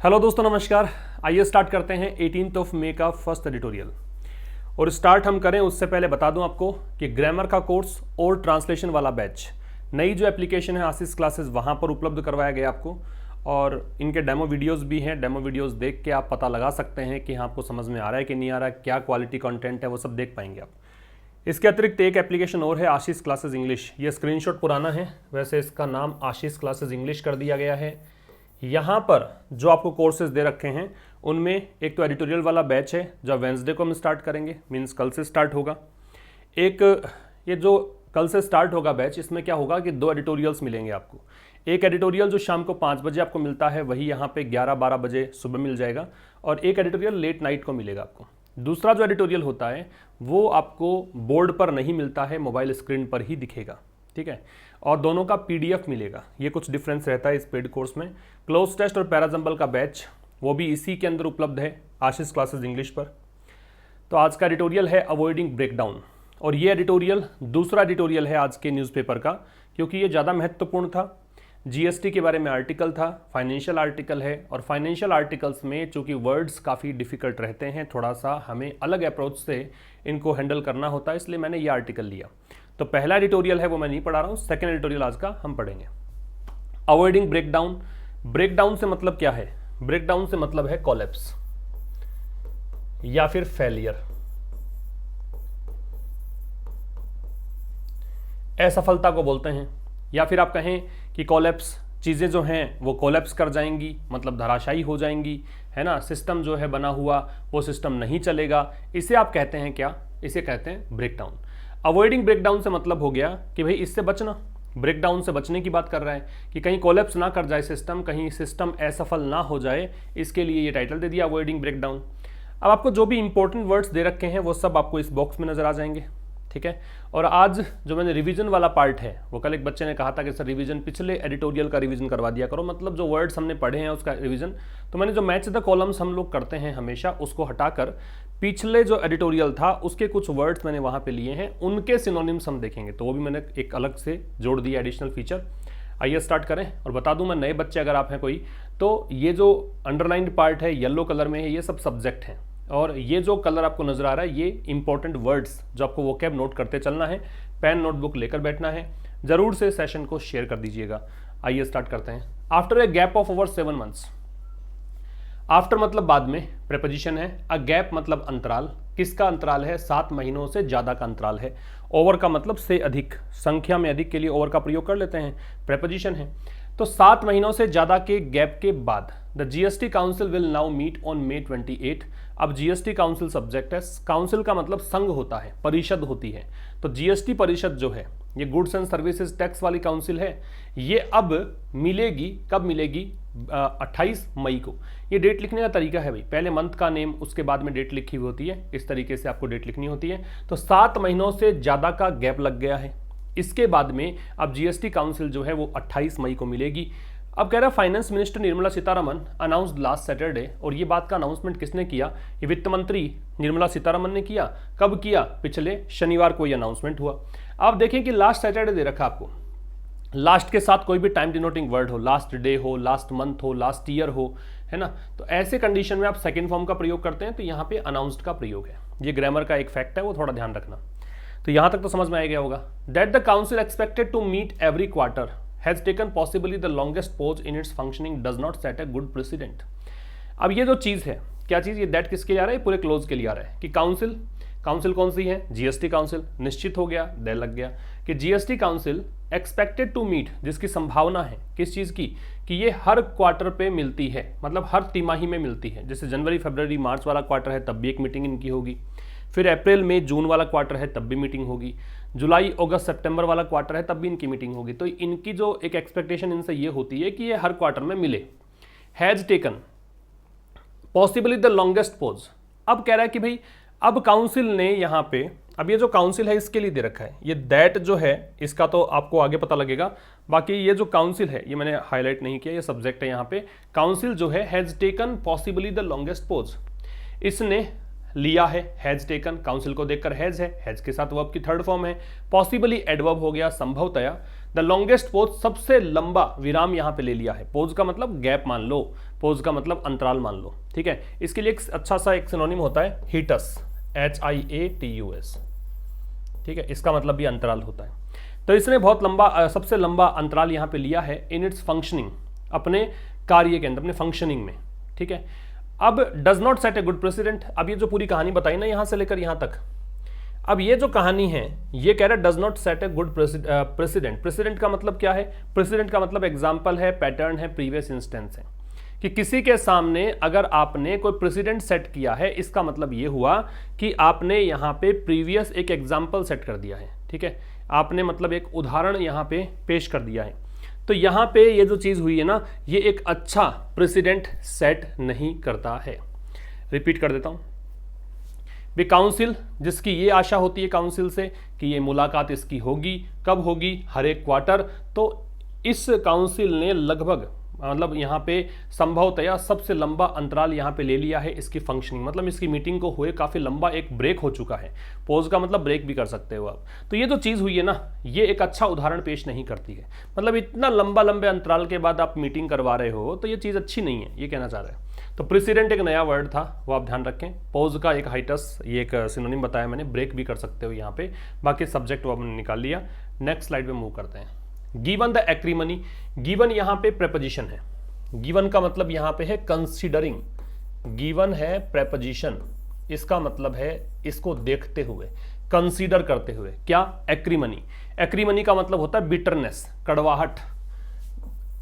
Hello दोस्तों, नमस्कार। आइए स्टार्ट करते हैं 18 मई का फर्स्ट एडिटोरियल। और स्टार्ट हम करें उससे पहले बता दूं आपको कि ग्रामर का कोर्स और ट्रांसलेशन वाला बैच, नई जो एप्लीकेशन है आशीष क्लासेस, वहां पर उपलब्ध करवाया गया आपको। और इनके डेमो वीडियोस भी हैं। डेमो वीडियोस देख के आप पता लगा सकते हैं कि हाँ आपको समझ में आ रहा है कि नहीं आ रहा है, क्या क्वालिटी कंटेंट है, वो सब देख पाएंगे आप। इसके अतिरिक्त एक एप्लीकेशन और है, आशीष क्लासेस इंग्लिश। ये स्क्रीनशॉट पुराना है, वैसे इसका नाम आशीष क्लासेस इंग्लिश कर दिया गया है। यहाँ पर जो आपको कोर्सेज दे रखे हैं उनमें एक तो एडिटोरियल वाला बैच है जो वेंसडे को हम स्टार्ट करेंगे, मीन्स कल से स्टार्ट होगा। एक ये जो कल से स्टार्ट होगा बैच, इसमें क्या होगा कि 2 एडिटोरियल्स मिलेंगे आपको। एक एडिटोरियल जो शाम को 5 बजे आपको मिलता है, वही यहाँ पे 11-12 बजे सुबह मिल जाएगा। और एक एडिटोरियल लेट नाइट को मिलेगा आपको। दूसरा जो एडिटोरियल होता है वो आपको बोर्ड पर नहीं मिलता है, मोबाइल स्क्रीन पर ही दिखेगा, ठीक है। और दोनों का PDF मिलेगा। ये कुछ डिफरेंस रहता है इस पेड कोर्स में। क्लोज टेस्ट और पैराजम्बल का बैच वो भी इसी के अंदर उपलब्ध है, आशीष क्लासेस इंग्लिश पर। तो आज का एडिटोरियल है अवॉइडिंग ब्रेकडाउन। और ये एडिटोरियल दूसरा एडिटोरियल है आज के न्यूज़पेपर का, क्योंकि ये ज़्यादा महत्वपूर्ण था। GST के बारे में आर्टिकल था, फाइनेंशियल आर्टिकल है। और फाइनेंशियल आर्टिकल्स में चूँकि वर्ड्स काफ़ी डिफ़िकल्ट रहते हैं, थोड़ा सा हमें अलग अप्रोच से इनको हैंडल करना होता है, इसलिए मैंने ये आर्टिकल लिया। तो पहला एडिटोरियल है वो मैं नहीं पढ़ा रहा हूँ, सेकेंड एडिटोरियल आज का हम पढ़ेंगे। Avoiding breakdown. ब्रेकडाउन से मतलब क्या है? ब्रेकडाउन से मतलब है कोलैप्स या फिर फेलियर, असफलता को बोलते हैं। या फिर आप कहें कि कोलैप्स, चीज़ें जो हैं वो कोलैप्स कर जाएंगी, मतलब धराशायी हो जाएंगी, है ना। सिस्टम जो है बना हुआ वो सिस्टम नहीं चलेगा, इसे आप कहते हैं क्या? इसे कहते हैं ब्रेकडाउन। अवॉइडिंग ब्रेकडाउन से मतलब हो गया कि भाई इससे बचना, ब्रेकडाउन से बचने की बात कर रहा है कि कहीं कोलैप्स ना कर जाए सिस्टम, कहीं सिस्टम असफल ना हो जाए, इसके लिए ये टाइटल दे दिया अवॉइडिंग ब्रेकडाउन। अब आपको जो भी इंपॉर्टेंट वर्ड्स दे रखे हैं वो सब आपको इस बॉक्स में नजर आ जाएंगे, ठीक है। और आज जो मैंने रिवीजन वाला पार्ट है, वो कल एक बच्चे ने कहा था कि सर रिवीजन, पिछले एडिटोरियल का रिवीजन करवा दिया करो, मतलब जो वर्ड्स हमने पढ़े हैं उसका रिवीजन। तो मैंने जो मैच द कॉलम्स हम लोग करते हैं हमेशा, उसको हटाकर पिछले जो एडिटोरियल था उसके कुछ वर्ड्स मैंने वहाँ पे लिए हैं, उनके सिनोनिम्स हम देखेंगे। तो वो भी मैंने एक अलग से जोड़ दिया एडिशनल फीचर। आइए स्टार्ट करें। और बता दूं मैं, नए बच्चे अगर आप हैं कोई, तो ये जो अंडरलाइंड पार्ट है येलो कलर में है, ये सब सब्जेक्ट हैं। और ये जो कलर आपको नजर आ रहा है, ये इंपॉर्टेंट वर्ड्स जो आपको वोकैब नोट करते चलना है, पेन नोटबुक लेकर बैठना है। जरूर से सेशन को शेयर कर दीजिएगा। आइए स्टार्ट करते हैं। After a gap of over 7 months. After मतलब बाद में, प्रेपोजिशन है। अ गैप मतलब अंतराल। किसका अंतराल है? 7 महीनों से ज्यादा का अंतराल है। ओवर का मतलब से अधिक, संख्या में अधिक के लिए ओवर का प्रयोग कर लेते हैं, प्रेपोजिशन है। तो 7 महीनों से ज्यादा के गैप के बाद the GST council will now meet on May 28। अब GST काउंसिल सब्जेक्ट है। काउंसिल का मतलब संघ होता है, परिषद होती है। तो GST परिषद जो है, ये गुड्स एंड सर्विसेज टैक्स वाली काउंसिल है, ये अब मिलेगी। कब मिलेगी? 28 मई को। ये डेट लिखने का तरीका है भाई, पहले मंथ का नेम, उसके बाद में डेट लिखी हुई होती है, इस तरीके से आपको डेट लिखनी होती है। तो 7 महीनों से ज्यादा का गैप लग गया है। इसके बाद में अब GST काउंसिल जो है वो 28 मई को मिलेगी। अब कह रहा है finance minister Nirmala Sitharaman announced last Saturday. और ये बात का अनाउंसमेंट किसने किया? ये वित्त मंत्री निर्मला सीतारमन ने किया। कब किया? पिछले शनिवार को ये अनाउंसमेंट हुआ। आप देखें कि लास्ट सैटरडे दे रखा आपको, लास्ट के साथ कोई भी टाइम डिनोटिंग वर्ड हो, लास्ट डे हो, लास्ट मंथ हो, लास्ट ईयर हो, है ना। तो ऐसे कंडीशन में आप सेकेंड फॉर्म का प्रयोग करते हैं, तो यहाँ पे अनाउंस्ड का प्रयोग है। ये ग्रामर का एक फैक्ट है, वो थोड़ा ध्यान रखना। तो यहाँ तक तो समझ में आ गया होगा। That the council expected to meet every quarter has taken possibly the longest pause in its functioning does not set a good precedent. अब ये जो चीज़ है, क्या चीज़? ये दैट किसके लिए आ रहा है? पूरे क्लोज के लिए आ रहा है कि काउंसिल, काउंसिल कौन सी है? GST council. निश्चित हो गया, दे लग गया कि GST council expected to meet, जिसकी संभावना है किस चीज़ की? कि ये हर क्वार्टर पे मिलती है, मतलब हर तिमाही में मिलती है। जैसे जनवरी फरवरी मार्च वाला क्वार्टर है तब भी एक मीटिंग इनकी होगी, फिर अप्रैल मई जून वाला क्वार्टर है तब भी मीटिंग होगी, जुलाई अगस्त सितंबर वाला क्वार्टर है तब भी इनकी मीटिंग होगी। तो इनकी जो एक एक्सपेक्टेशन इनसे ये होती है कि ये हर क्वार्टर में मिले। Has taken possibly the longest pose. अब कह रहा है कि भाई अब काउंसिल ने यहाँ पे, अब ये जो काउंसिल है इसके लिए दे रखा है, ये दैट जो है इसका तो आपको आगे पता लगेगा। बाकी ये जो काउंसिल है ये मैंने हाईलाइट नहीं किया, ये सब्जेक्ट है यहाँ पे। काउंसिल जो है has taken possibly the longest pose, इसने लिया है, हैज टेकन, काउंसिल को देखकर हैज है, हैज के साथ वर्ब की थर्ड फॉर्म है, पॉसिबली एडवर्ब हो गया संभवतया, द लॉन्गेस्ट पोज सबसे लंबा विराम यहां पे ले लिया है, पोज का मतलब गैप मान लो, पोज का मतलब अंतराल मान लो, ठीक है। इसके लिए एक अच्छा सा एक सिनोनिम होता है हिटस, HIATUS, ठीक है, इसका मतलब भी अंतराल होता है। तो इसने बहुत लंबा सबसे लंबा अंतराल यहां पे लिया है इन इट्स फंक्शनिंग, अपने कार्य के अंदर, अपने फंक्शनिंग में, ठीक है। अब does not set a good precedent, अब ये जो पूरी कहानी बताई ना यहां से लेकर यहां तक, अब ये जो कहानी है ये कह रहा है does not set a good president. President का मतलब क्या है? प्रेसिडेंट का मतलब एग्जाम्पल है, पैटर्न है, प्रीवियस इंस्टेंस है, कि किसी के सामने अगर आपने कोई प्रेसिडेंट सेट किया है, इसका मतलब ये हुआ कि आपने यहाँ पे प्रीवियस एक एग्जाम्पल सेट कर दिया है, ठीक है, आपने मतलब एक उदाहरण यहाँ पे पेश कर दिया है। तो यहाँ पे ये जो चीज़ हुई है ना, ये एक अच्छा प्रेसिडेंट सेट नहीं करता है। रिपीट कर देता हूँ, भी काउंसिल, जिसकी ये आशा होती है काउंसिल से कि ये मुलाकात इसकी होगी, कब होगी? हर एक क्वार्टर। तो इस काउंसिल ने लगभग मतलब यहाँ पे संभवतया सबसे लंबा अंतराल यहाँ पे ले लिया है इसकी फंक्शनिंग, मतलब इसकी मीटिंग को हुए काफ़ी लंबा एक ब्रेक हो चुका है। पोज का मतलब ब्रेक भी कर सकते हो आप। तो ये जो चीज़ हुई है ना, ये एक अच्छा उदाहरण पेश नहीं करती है, मतलब इतना लंबे अंतराल के बाद आप मीटिंग करवा रहे हो तो ये चीज़ अच्छी नहीं है, ये कहना चाह रहे हैं। तो प्रेसिडेंट एक नया वर्ड था, वो आप ध्यान रखें। पोज का एक हाइटस, ये एक सिनोनिम बताया मैंने, ब्रेक भी कर सकते हो यहाँ पे। बाकी सब्जेक्ट वो हमने निकाल लिया। नेक्स्ट स्लाइड पे मूव करते हैं। गिवन द एक्रीमनी, गिवन यहाँ पे प्रेपोजिशन है। गिवन का मतलब यहाँ पे है कंसीडरिंग, गिवन है प्रेपोजिशन, इसका मतलब है इसको देखते हुए, कंसीडर करते हुए। क्या? एक्रीमनी। एक्रीमनी का मतलब होता है बिटरनेस, कड़वाहट,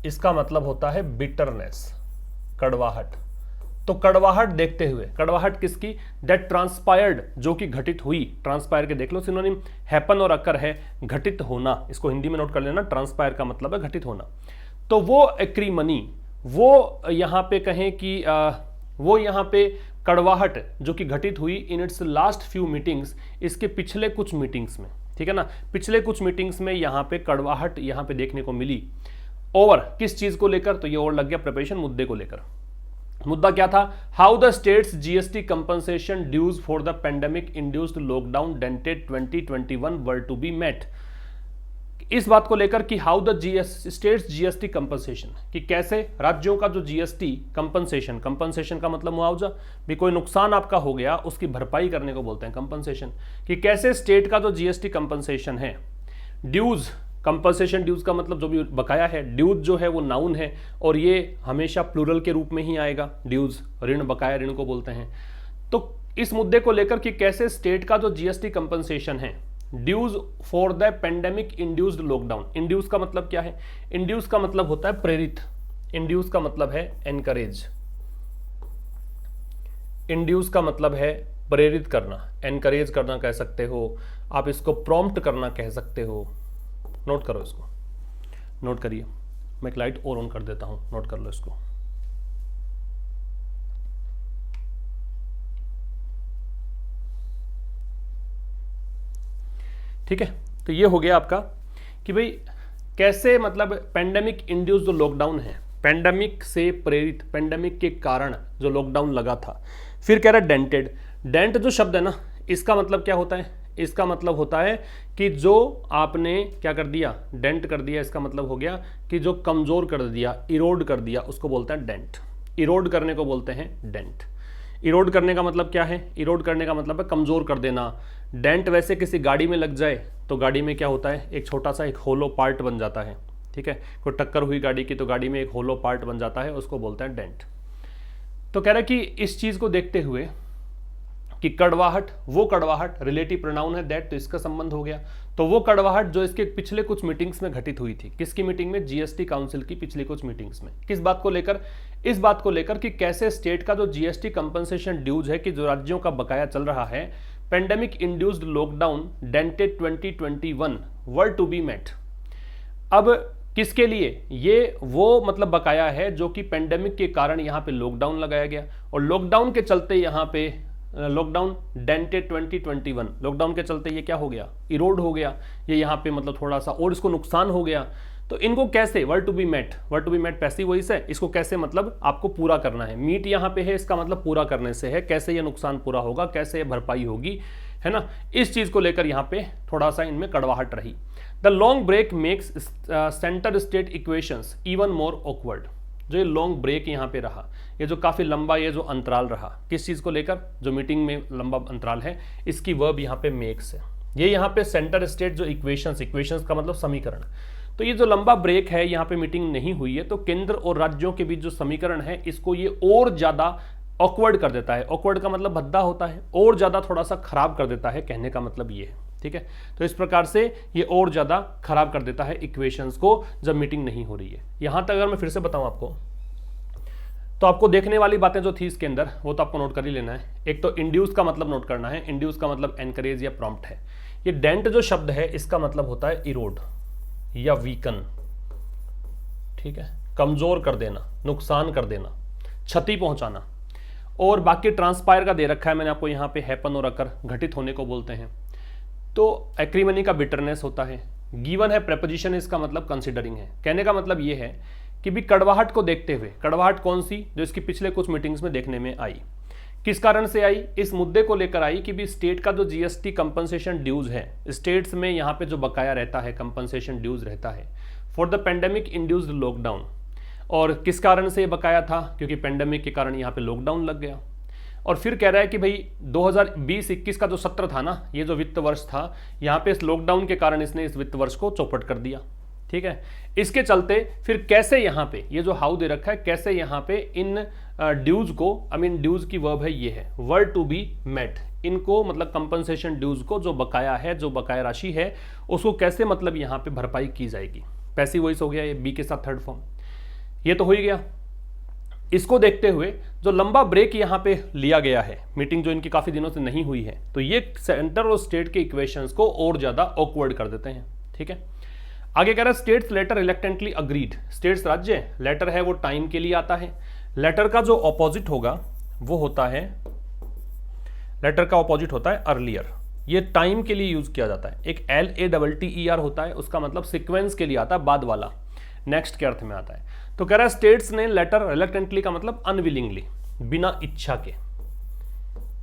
इसका मतलब होता है बिटरनेस, कड़वाहट। तो कड़वाहट देखते हुए, कड़वाहट किसकी? दैट ट्रांसपायर्ड, जो कि घटित हुई। ट्रांसपायर के देख लो सिनोनिम, हैपन और अकर है, घटित होना, इसको हिंदी में नोट कर लेना। ट्रांसपायर का मतलब है घटित होना। तो वो एक्रीमनी, वो यहाँ पे कहें कि वो यहाँ पे कड़वाहट जो कि घटित हुई in its last few meetings, इसके पिछले कुछ मीटिंग्स में, ठीक है ना, पिछले कुछ मीटिंग्स में यहाँ पे कड़वाहट यहाँ पे देखने को मिली। ओवर किस चीज को लेकर? तो ये और लग गया प्रिपरेशन, मुद्दे को लेकर। मुद्दा क्या था? How the states GST compensation dues for the pandemic induced lockdown dented 2021 were to be met. इस बात को लेकर कि how the states GST compensation, कि कैसे राज्यों का जो जीएसटी कंपनसेशन, कंपनसेशन का मतलब मुआवजा, भी कोई नुकसान आपका हो गया उसकी भरपाई करने को बोलते हैं कंपनसेशन, कि कैसे स्टेट का जो जीएसटी कंपनसेशन है, ड्यूज, कंपनसेशन ड्यूज का मतलब जो भी बकाया है, ड्यूज जो है वो नाउन है और ये हमेशा प्लूरल के रूप में ही आएगा। ड्यूज ऋण, बकाया ऋण को बोलते हैं। तो इस मुद्दे को लेकर कि कैसे स्टेट का जो जीएसटी कंपनसेशन है, dues for the pandemic induced lockdown. Induce का मतलब क्या है? इंड्यूस का मतलब होता है प्रेरित, इंड्यूस का मतलब है एनकरेज, इंड्यूस का मतलब है प्रेरित करना, एनकरेज करना कह सकते हो आप, इसको प्रॉम्प्ट करना कह सकते हो। नोट करो इसको, नोट करिए। मैं एक लाइट और ऑन कर देता हूं, नोट कर लो इसको। ठीक है, तो ये हो गया आपका कि भाई कैसे मतलब पेंडेमिक इंड्यूस जो लॉकडाउन है, पेंडेमिक से प्रेरित, पेंडेमिक के कारण जो लॉकडाउन लगा था। फिर कह रहा है डेंटेड। डेंट जो शब्द है ना, इसका मतलब क्या होता है? इसका मतलब होता है कि जो आपने क्या कर दिया, डेंट कर दिया। इसका मतलब हो गया कि जो कमजोर कर दिया, इरोड कर दिया, उसको बोलते हैं डेंट। इरोड करने को बोलते हैं डेंट। इरोड करने का मतलब क्या है? इरोड करने का मतलब है कमजोर कर देना। डेंट वैसे किसी गाड़ी में लग जाए तो गाड़ी में क्या होता है? एक छोटा सा एक होलो पार्ट बन जाता है, ठीक है। कोई टक्कर हुई गाड़ी की तो गाड़ी में एक होलो पार्ट बन जाता है, उसको बोलते हैं डेंट। तो कह रहा है कि इस चीज को देखते हुए कि कड़वाहट, वो कड़वाहट रिलेटिव प्रोनाउन है दैट, तो इसका संबंध हो गया। तो वो कड़वाहट जो इसके पिछले कुछ मीटिंग्स में घटित हुई थी। किसकी मीटिंग में? जीएसटी काउंसिल की पिछली कुछ मीटिंग्स में। किस बात को लेकर? इस बात को लेकर कि कैसे स्टेट का जो जीएसटी कंपनसेशन ड्यूज है, कि जो राज्यों का बकाया चल रहा है, pandemic induced lockdown dented 2021 were to be met. अब किसके लिए? ये वो मतलब बकाया है जो कि पेंडेमिक के कारण यहाँ पे लॉकडाउन लगाया गया, और लॉकडाउन के चलते यहाँ पे लॉकडाउन डेंटेड 2021, लॉकडाउन के चलते ये क्या हो गया? इरोड हो गया। ये यहाँ पे मतलब थोड़ा सा और इसको नुकसान हो गया। तो इनको कैसे, were to be met, were to be met passive voice है, इसको कैसे मतलब आपको पूरा करना है। मीट यहाँ पे है, इसका मतलब पूरा करने से है, कैसे ये नुकसान पूरा होगा, कैसे ये भरपाई होगी, है ना। इस चीज को लेकर यहाँ पे थोड़ा सा इनमें कड़वाहट रही। The long break makes centre state equations even more awkward. जो ये लॉन्ग ब्रेक यहाँ पे रहा, ये जो काफी लंबा ये जो अंतराल रहा, किस चीज को लेकर, जो मीटिंग में लंबा अंतराल है, इसकी वर्ब यहाँ पे मेक्स है। ये यहाँ पे सेंटर स्टेट जो इक्वेशंस, इक्वेशंस का मतलब समीकरण, तो ये जो लंबा ब्रेक है यहाँ पे मीटिंग नहीं हुई है, तो केंद्र और राज्यों के बीच जो समीकरण है इसको ये और ज्यादा ऑकवर्ड कर देता है। ऑकवर्ड का मतलब भद्दा होता है, और ज्यादा थोड़ा सा खराब कर देता है, कहने का मतलब ये है, ठीक है। तो इस प्रकार से ये और ज्यादा खराब कर देता है इक्वेशंस को जब मीटिंग नहीं हो रही है। यहां तक अगर मैं फिर से बताऊं आपको, तो आपको देखने वाली बातें जो थी इसके अंदर वो तो आपको नोट कर ही लेना है। एक तो इंड्यूस का मतलब नोट करना है, इंड्यूस का मतलब एनकरेज या प्रॉम्प्ट है। ये डेंट जो शब्द है इसका मतलब होता है इरोड या वीकन, ठीक है, कमजोर कर देना, नुकसान कर देना, क्षति पहुंचाना। और बाकी ट्रांसपायर का दे रखा है मैंने आपको यहाँ पे, हैपन और अकर, घटित होने को बोलते हैं। तो एक्रीमनी का बिटरनेस होता है। गिवन है प्रेपोजिशन, इसका मतलब कंसिडरिंग है। कहने का मतलब ये है कि भी कड़वाहट को देखते हुए, कड़वाहट कौन सी, जो इसकी पिछले कुछ मीटिंग्स में देखने में आई, किस कारण से आई, इस मुद्दे को लेकर आई कि भी स्टेट का जो जीएसटी कंपनसेशन ड्यूज है, स्टेट्स में यहाँ पे जो बकाया रहता है, कंपनसेशन ड्यूज रहता है for the pandemic induced lockdown. और किस कारण से ये बकाया था, क्योंकि पेंडेमिक के कारण यहाँ पे लॉकडाउन लग गया। और फिर कह रहा है कि भाई 2020-21 का जो सत्र था ना, ये जो वित्त वर्ष था, यहाँ पे इस लॉकडाउन के कारण इसने इस वित्त वर्ष को चौपट कर दिया, ठीक है। इसके चलते फिर कैसे यहाँ पे ये जो हाउ दे रखा है, कैसे यहाँ पे इन ड्यूज को, आई मीन ड्यूज की वर्ब है ये है वर्ड टू बी मेट, इनको मतलब कंपनसेशन ड्यूज को जो बकाया है, जो बकाया राशि है, उसको कैसे मतलब यहाँ पे भरपाई की जाएगी। पैसिव वॉइस हो गया ये बी के साथ थर्ड फॉर्म, ये तो हो ही गया। इसको देखते हुए जो लंबा ब्रेक यहाँ पे लिया गया है, मीटिंग जो इनकी काफी दिनों से नहीं हुई है, तो ये सेंटर और स्टेट के इक्वेशंस को और ज्यादा ऑकवर्ड कर देते हैं, ठीक है। आगे कह रहा है states later reluctantly agreed. States राज्य, लेटर है वो टाइम के लिए आता है। लेटर का जो ऑपोजिट होगा वो होता है, लेटर का ऑपोजिट होता है अर्लियर। ये टाइम के लिए यूज किया जाता है। एक LATTER होता है, उसका मतलब सीक्वेंस के लिए आता है, बाद वाला, नेक्स्ट के अर्थ में आता है। तो कह रहा है स्टेट्स ने लेटर रिलेक्टेंटली का मतलब अनविलिंगली, बिना इच्छा के।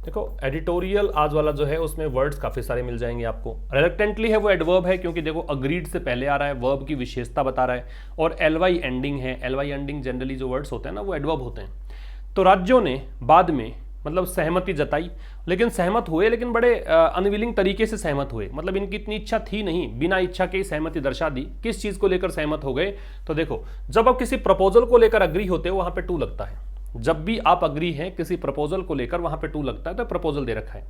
देखो एडिटोरियल आज वाला जो है उसमें वर्ड्स काफी सारे मिल जाएंगे आपको। रिलेक्टेंटली है वो एडवर्ब है, क्योंकि देखो अग्रीड से पहले आ रहा है, वर्ब की विशेषता बता रहा है, और LY एंडिंग है। LY एंडिंग जनरली जो वर्ड्स होते हैं ना वो एडवर्ब होते हैं। तो राज्यों ने बाद में मतलब सहमति जताई, लेकिन सहमत हुए, लेकिन बड़े अनविलिंग तरीके से सहमत हुए, मतलब इनकी इतनी इच्छा थी नहीं, बिना इच्छा के सहमति दर्शा दी। किस चीज को लेकर सहमत हो गए, तो देखो जब आप किसी प्रपोजल को लेकर अग्री होते हो वहां पे टू लगता है। जब भी आप अग्री हैं किसी प्रपोजल को लेकर वहां पे टू लगता है, तो प्रपोजल दे रखा है।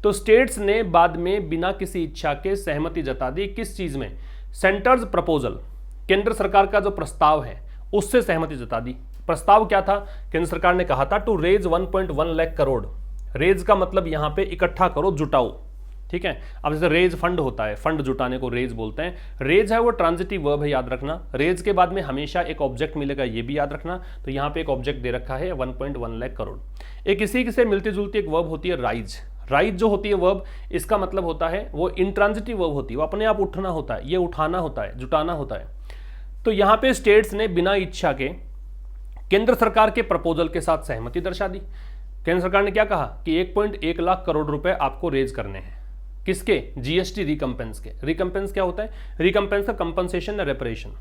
तो स्टेट्स ने बाद में बिना किसी इच्छा के सहमति जता दी। किस चीज में, सेंटर्स प्रपोजल, केंद्र सरकार का जो प्रस्ताव है उससे सहमति जता दी। प्रस्ताव क्या था, केंद्र सरकार ने कहा था to raise 1.1 lakh crore. Raise का मतलब यहां पे इकट्ठा करो, जुटाओ, ठीक है। अब जैसे रेज फंड होता है, फंड जुटाने को रेज बोलते हैं। रेज है वो ट्रांजिटिव वर्ब है, याद रखना। रेज के बाद में हमेशा एक ऑब्जेक्ट मिलेगा, ये भी याद रखना। तो यहाँ पे एक ऑब्जेक्ट दे रखा है 1.1 लाख करोड़। एक इसी से मिलती जुलती एक वर्ब होती है राइज। राइज जो होती है वर्ब, इसका मतलब होता है वो इंट्रांजिटिव वर्ब होती है, वो अपने आप उठना होता है, ये उठाना होता है, जुटाना होता है। तो यहाँ पे स्टेट्स ने बिना इच्छा के केंद्र सरकार के प्रपोजल के साथ सहमति दर्शा दी। केंद्र सरकार ने क्या कहा कि 1.1 लाख करोड़ रुपए आपको रेज करने हैं। किसके, जीएसटी रिकम्पेंस के। रिकम्पेंस क्या होता है, रिकम्पेंस का कंपनसेशन या रेपरेशन,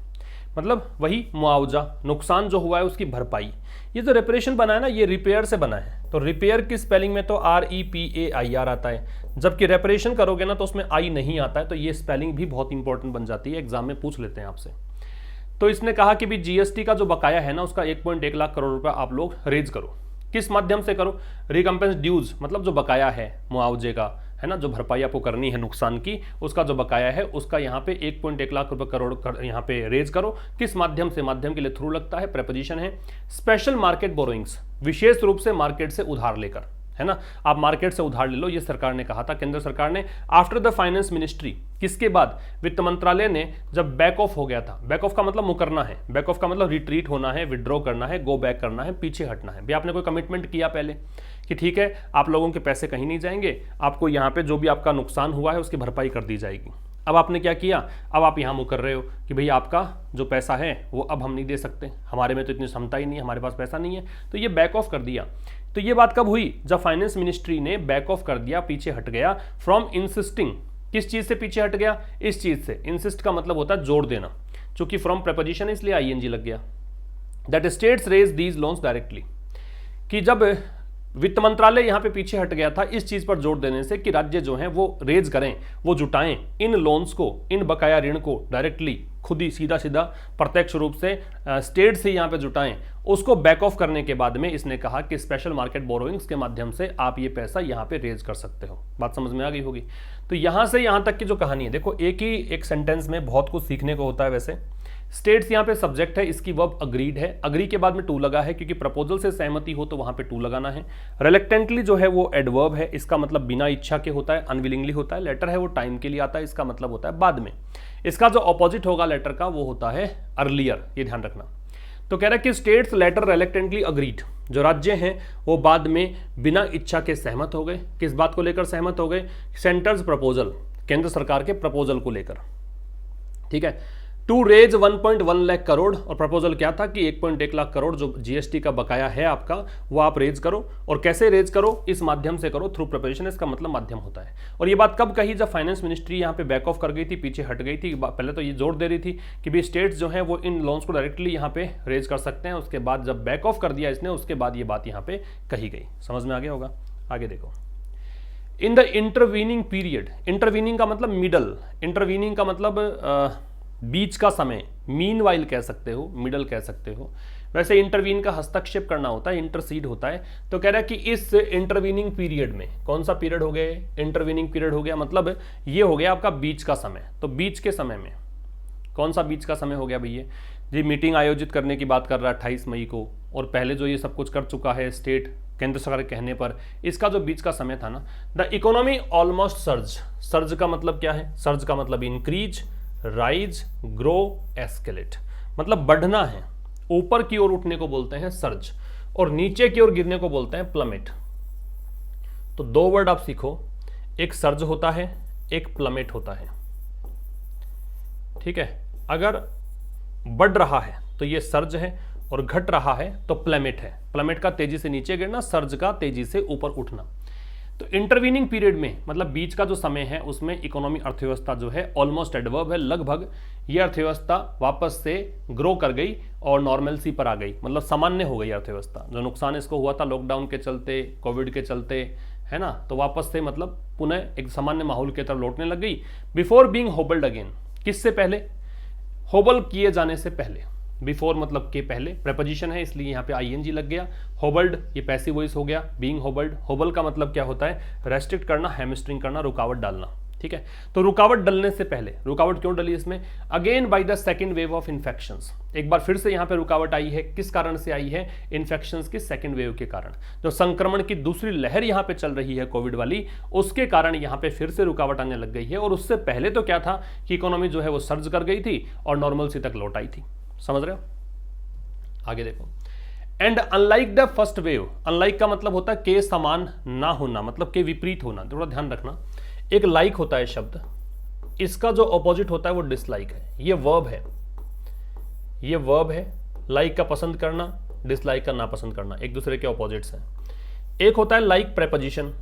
मतलब वही मुआवजा, नुकसान जो हुआ है उसकी भरपाई। ये जो रेपरेशन बना है ना, ये रिपेयर से बना है। तो रिपेयर की स्पेलिंग में तो REPAIR आता है, जबकि रेपरेशन करोगे ना तो उसमें आई नहीं आता है। तो ये स्पेलिंग भी बहुत इंपॉर्टेंट बन जाती है, एग्जाम में पूछ लेते हैं आपसे। तो इसने कहा कि भी जीएसटी का जो बकाया है ना उसका 1.1 लाख करोड़ रुपए आप लोग रेज करो। किस माध्यम से करो, रिकम्पेंस ड्यूज, मतलब जो बकाया है मुआवजे का, है ना, जो भरपाई आपको करनी है नुकसान की, उसका जो बकाया है उसका यहाँ पे 1.1 लाख रुपए करोड़ यहाँ पे रेज करो। किस माध्यम से, माध्यम के लिए थ्रू लगता है, प्रेपोजिशन है। स्पेशल मार्केट बोरोइंग्स, विशेष रूप से मार्केट से उधार लेकर, है ना, आप मार्केट से उधार ले लो, ये सरकार ने कहा था, केंद्र सरकार ने। आफ्टर द फाइनेंस मिनिस्ट्री, किसके बाद, वित्त मंत्रालय ने जब बैक ऑफ हो गया था। बैक ऑफ का मतलब मुकरना है, बैक ऑफ का मतलब रिट्रीट होना है, विड्रॉ करना है, गो बैक करना है, पीछे हटना है। भी आपने कोई कमिटमेंट किया पहले कि ठीक है आप लोगों के पैसे कहीं नहीं जाएंगे, आपको यहाँ पे जो भी आपका नुकसान हुआ है उसकी भरपाई कर दी जाएगी। अब आपने क्या किया, अब आप यहाँ मुँह कर रहे हो कि भाई आपका जो पैसा है वो अब हम नहीं दे सकते, हमारे में तो इतनी क्षमता ही नहीं है, हमारे पास पैसा नहीं है, तो ये बैक ऑफ कर दिया। तो ये बात कब हुई, जब फाइनेंस मिनिस्ट्री ने बैक ऑफ कर दिया, पीछे हट गया फ्रॉम इंसिस्टिंग। किस चीज़ से पीछे हट गया, इस चीज़ से। इंसिस्ट का मतलब होता है जोर देना, चूंकि फ्रॉम प्रेपोजिशन इसलिए आईएनजी लग गया। That states raise these loans directly, कि जब वित्त मंत्रालय यहाँ पे पीछे हट गया था इस चीज़ पर जोर देने से कि राज्य जो हैं वो रेज करें, वो जुटाएं इन लोन्स को, इन बकाया ऋण को डायरेक्टली, खुद ही सीधा सीधा प्रत्यक्ष रूप से स्टेट से यहाँ पे जुटाएं। उसको बैक ऑफ करने के बाद में इसने कहा कि स्पेशल मार्केट बोरोइंग्स के माध्यम से आप ये पैसा यहाँ पे रेज कर सकते हो। बात समझ में आ गई होगी। तो यहाँ से यहाँ तक की जो कहानी है, देखो एक ही एक सेंटेंस में बहुत कुछ सीखने को होता है। वैसे स्टेट्स यहाँ पे सब्जेक्ट है, इसकी वर्ब अग्रीड है, अग्री के बाद में टू लगा है क्योंकि प्रपोजल से सहमति हो तो वहां पे टू लगाना है। रिलेक्टेंटली जो है वो एडवर्ब है, इसका मतलब बिना इच्छा के होता है, अनविलिंगली होता है। लेटर है वो टाइम के लिए आता है, इसका मतलब होता है बाद में। इसका जो ऑपोजिट होगा लेटर का वो होता है अर्लियर, ये ध्यान रखना। तो कह रहा है कि स्टेट्स लेटर रिलेक्टेंटली अग्रीड, जो राज्य हैं वो बाद में बिना इच्छा के सहमत हो गए। किस बात को लेकर सहमत हो गए, सेंटर्स प्रपोजल, केंद्र सरकार के प्रपोजल को लेकर, ठीक है, टू रेज 1.1 लाख करोड़। और प्रपोजल क्या था कि 1.1 लाख करोड़ जो जीएसटी का बकाया है आपका वो आप रेज करो। और कैसे रेज करो, इस माध्यम से करो, थ्रू प्रिपरेशन, इसका मतलब माध्यम होता है। और ये बात कब कही, जब फाइनेंस मिनिस्ट्री यहाँ पे बैक ऑफ कर गई थी, पीछे हट गई थी। पहले तो ये जोर दे रही थी कि भाई स्टेट्स जो है वो इन लोन्स को डायरेक्टली यहाँ पे रेज कर सकते हैं। उसके बाद जब बैक ऑफ कर दिया इसने, उसके बाद ये बात यहाँ पे कही गई। समझ में आ गया होगा। आगे देखो, in the intervening period, intervening का मतलब मिडल, इंटरवीनिंग का मतलब बीच का समय, मीन वाइल कह सकते हो, मिडल कह सकते हो। वैसे इंटरवीन का हस्तक्षेप करना होता है, इंटरसीड होता है। तो कह रहा है कि इस इंटरवीनिंग पीरियड में, कौन सा पीरियड हो गया, इंटरवीनिंग पीरियड हो गया, मतलब ये हो गया आपका बीच का समय। तो बीच के समय में कौन सा बीच का समय हो गया भैया जी, मीटिंग आयोजित करने की बात कर रहा है 28 मई को, और पहले जो ये सब कुछ कर चुका है स्टेट केंद्र सरकार के कहने पर, इसका जो बीच का समय था ना। The economy almost surge, surge का मतलब क्या है, सर्ज का मतलब इंक्रीज, राइज, ग्रो, एस्केलेट, मतलब बढ़ना है, ऊपर की ओर उठने को बोलते हैं सर्ज, और नीचे की ओर गिरने को बोलते हैं प्लमेट। तो दो वर्ड आप सीखो, एक सर्ज होता है, एक प्लमेट होता है, ठीक है। अगर बढ़ रहा है तो ये सर्ज है, और घट रहा है तो प्लमेट है। प्लमेट का तेजी से नीचे गिरना, सर्ज का तेजी से ऊपर उठना। तो इंटरवीनिंग पीरियड में मतलब बीच का जो समय है उसमें इकोनॉमी, अर्थव्यवस्था जो है ऑलमोस्ट एडवर्ब है, लगभग ये अर्थव्यवस्था वापस से ग्रो कर गई और नॉर्मलसी पर आ गई, मतलब सामान्य हो गई अर्थव्यवस्था। जो नुकसान इसको हुआ था लॉकडाउन के चलते, कोविड के चलते, है ना, तो वापस से मतलब पुनः एक सामान्य माहौल की तरफ लौटने लग गई। बिफोर बीइंग होबल्ड अगेन, किससे पहले, होबल किए जाने से पहले। बिफोर मतलब के पहले, प्रेपोजिशन है इसलिए यहाँ पे आईएनजी लग गया। होबल्ड ये पैसिव वॉइस हो गया, बीइंग होबल्ड। होबल का मतलब क्या होता है, रेस्ट्रिक्ट करना, हैमस्ट्रिंग करना, रुकावट डालना, ठीक है। तो रुकावट डलने से पहले, रुकावट क्यों डली इसमें, again by the second wave of infections, एक बार फिर से यहाँ पे रुकावट आई है। किस कारण से आई है, इन्फेक्शंस की सेकेंड वेव के कारण, जो संक्रमण की दूसरी लहर यहाँ पे चल रही है कोविड वाली, उसके कारण यहाँ पे फिर से रुकावट आने लग गई है। और उससे पहले तो क्या था कि इकोनॉमी जो है वो सर्ज कर गई थी और नॉर्मलसी तक लौट आई थी। समझ रहे हो। आगे देखो, and unlike the first wave, unlike का मतलब होता है के समान ना होना, मतलब के विपरीत होना। थोड़ा ध्यान रखना, एक लाइक होता है शब्द, इसका जो ऑपोजिट होता है वो डिसलाइक है। ये वर्ब है, ये वर्ब है। लाइक का पसंद करना, डिसलाइक का नापसंद करना, एक दूसरे के ऑपोजिट्स हैं। एक होता है लाइक प्रेपोजिशन,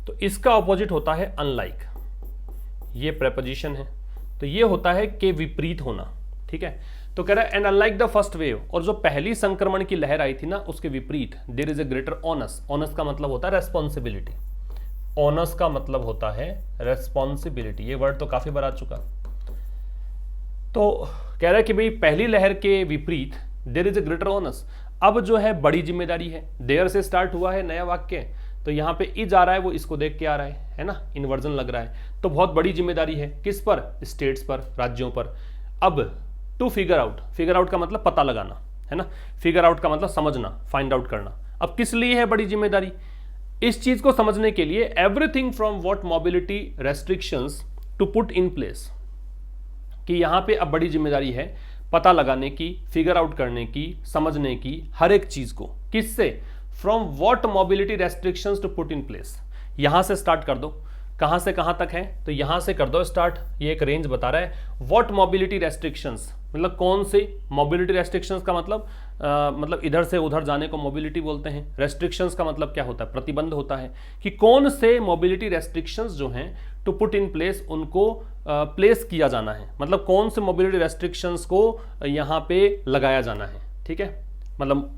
तो इसका ऑपोजिट होता है अनलाइक, ये प्रेपोजिशन है, तो ये होता है के विपरीत होना, ठीक है। तो कह रहा है and unlike the first wave, और जो पहली संक्रमण की लहर आई थी ना उसके विपरीत, there is a greater onus. Onus का मतलब होता है रेस्पॉन्सिबिलिटी, ऑनस का मतलब होता है रेस्पॉन्सिबिलिटी, ये वर्ड तो काफी बार आ चुका। तो कह रहा है कि भाई पहली लहर के विपरीत there is a greater onus, अब जो है बड़ी जिम्मेदारी है। देयर से स्टार्ट हुआ है नया वाक्य, तो यहाँ पे इज आ रहा है, वो इसको देख के आ रहा है ना, इन्वर्जन लग रहा है। तो बहुत बड़ी जिम्मेदारी है, किस पर, स्टेट्स पर, राज्यों पर। अब to figure out, figure out का मतलब पता लगाना, है ना, फिगर आउट का मतलब समझना, फाइंड आउट करना। अब किस लिए है बड़ी जिम्मेदारी, इस चीज को समझने के लिए everything from what mobility restrictions to put in place, कि यहां पे अब बड़ी जिम्मेदारी है पता लगाने की, फिगर आउट करने की, समझने की, हर एक चीज को। किससे, from what mobility restrictions to put in place, यहां से स्टार्ट कर दो कहाँ से कहाँ तक है, तो यहाँ से कर दो स्टार्ट। ये एक रेंज बता रहा है। व्हाट मोबिलिटी रेस्ट्रिक्शंस, मतलब कौन से मोबिलिटी रेस्ट्रिक्शंस का मतलब इधर से उधर जाने को मोबिलिटी बोलते हैं। रेस्ट्रिक्शंस का मतलब क्या होता है, प्रतिबंध होता है कि कौन से मोबिलिटी रेस्ट्रिक्शंस जो हैं टू पुट इन प्लेस, उनको प्लेस किया जाना है, मतलब कौन से मोबिलिटी रेस्ट्रिक्शंस को यहाँ पे लगाया जाना है। ठीक है, मतलब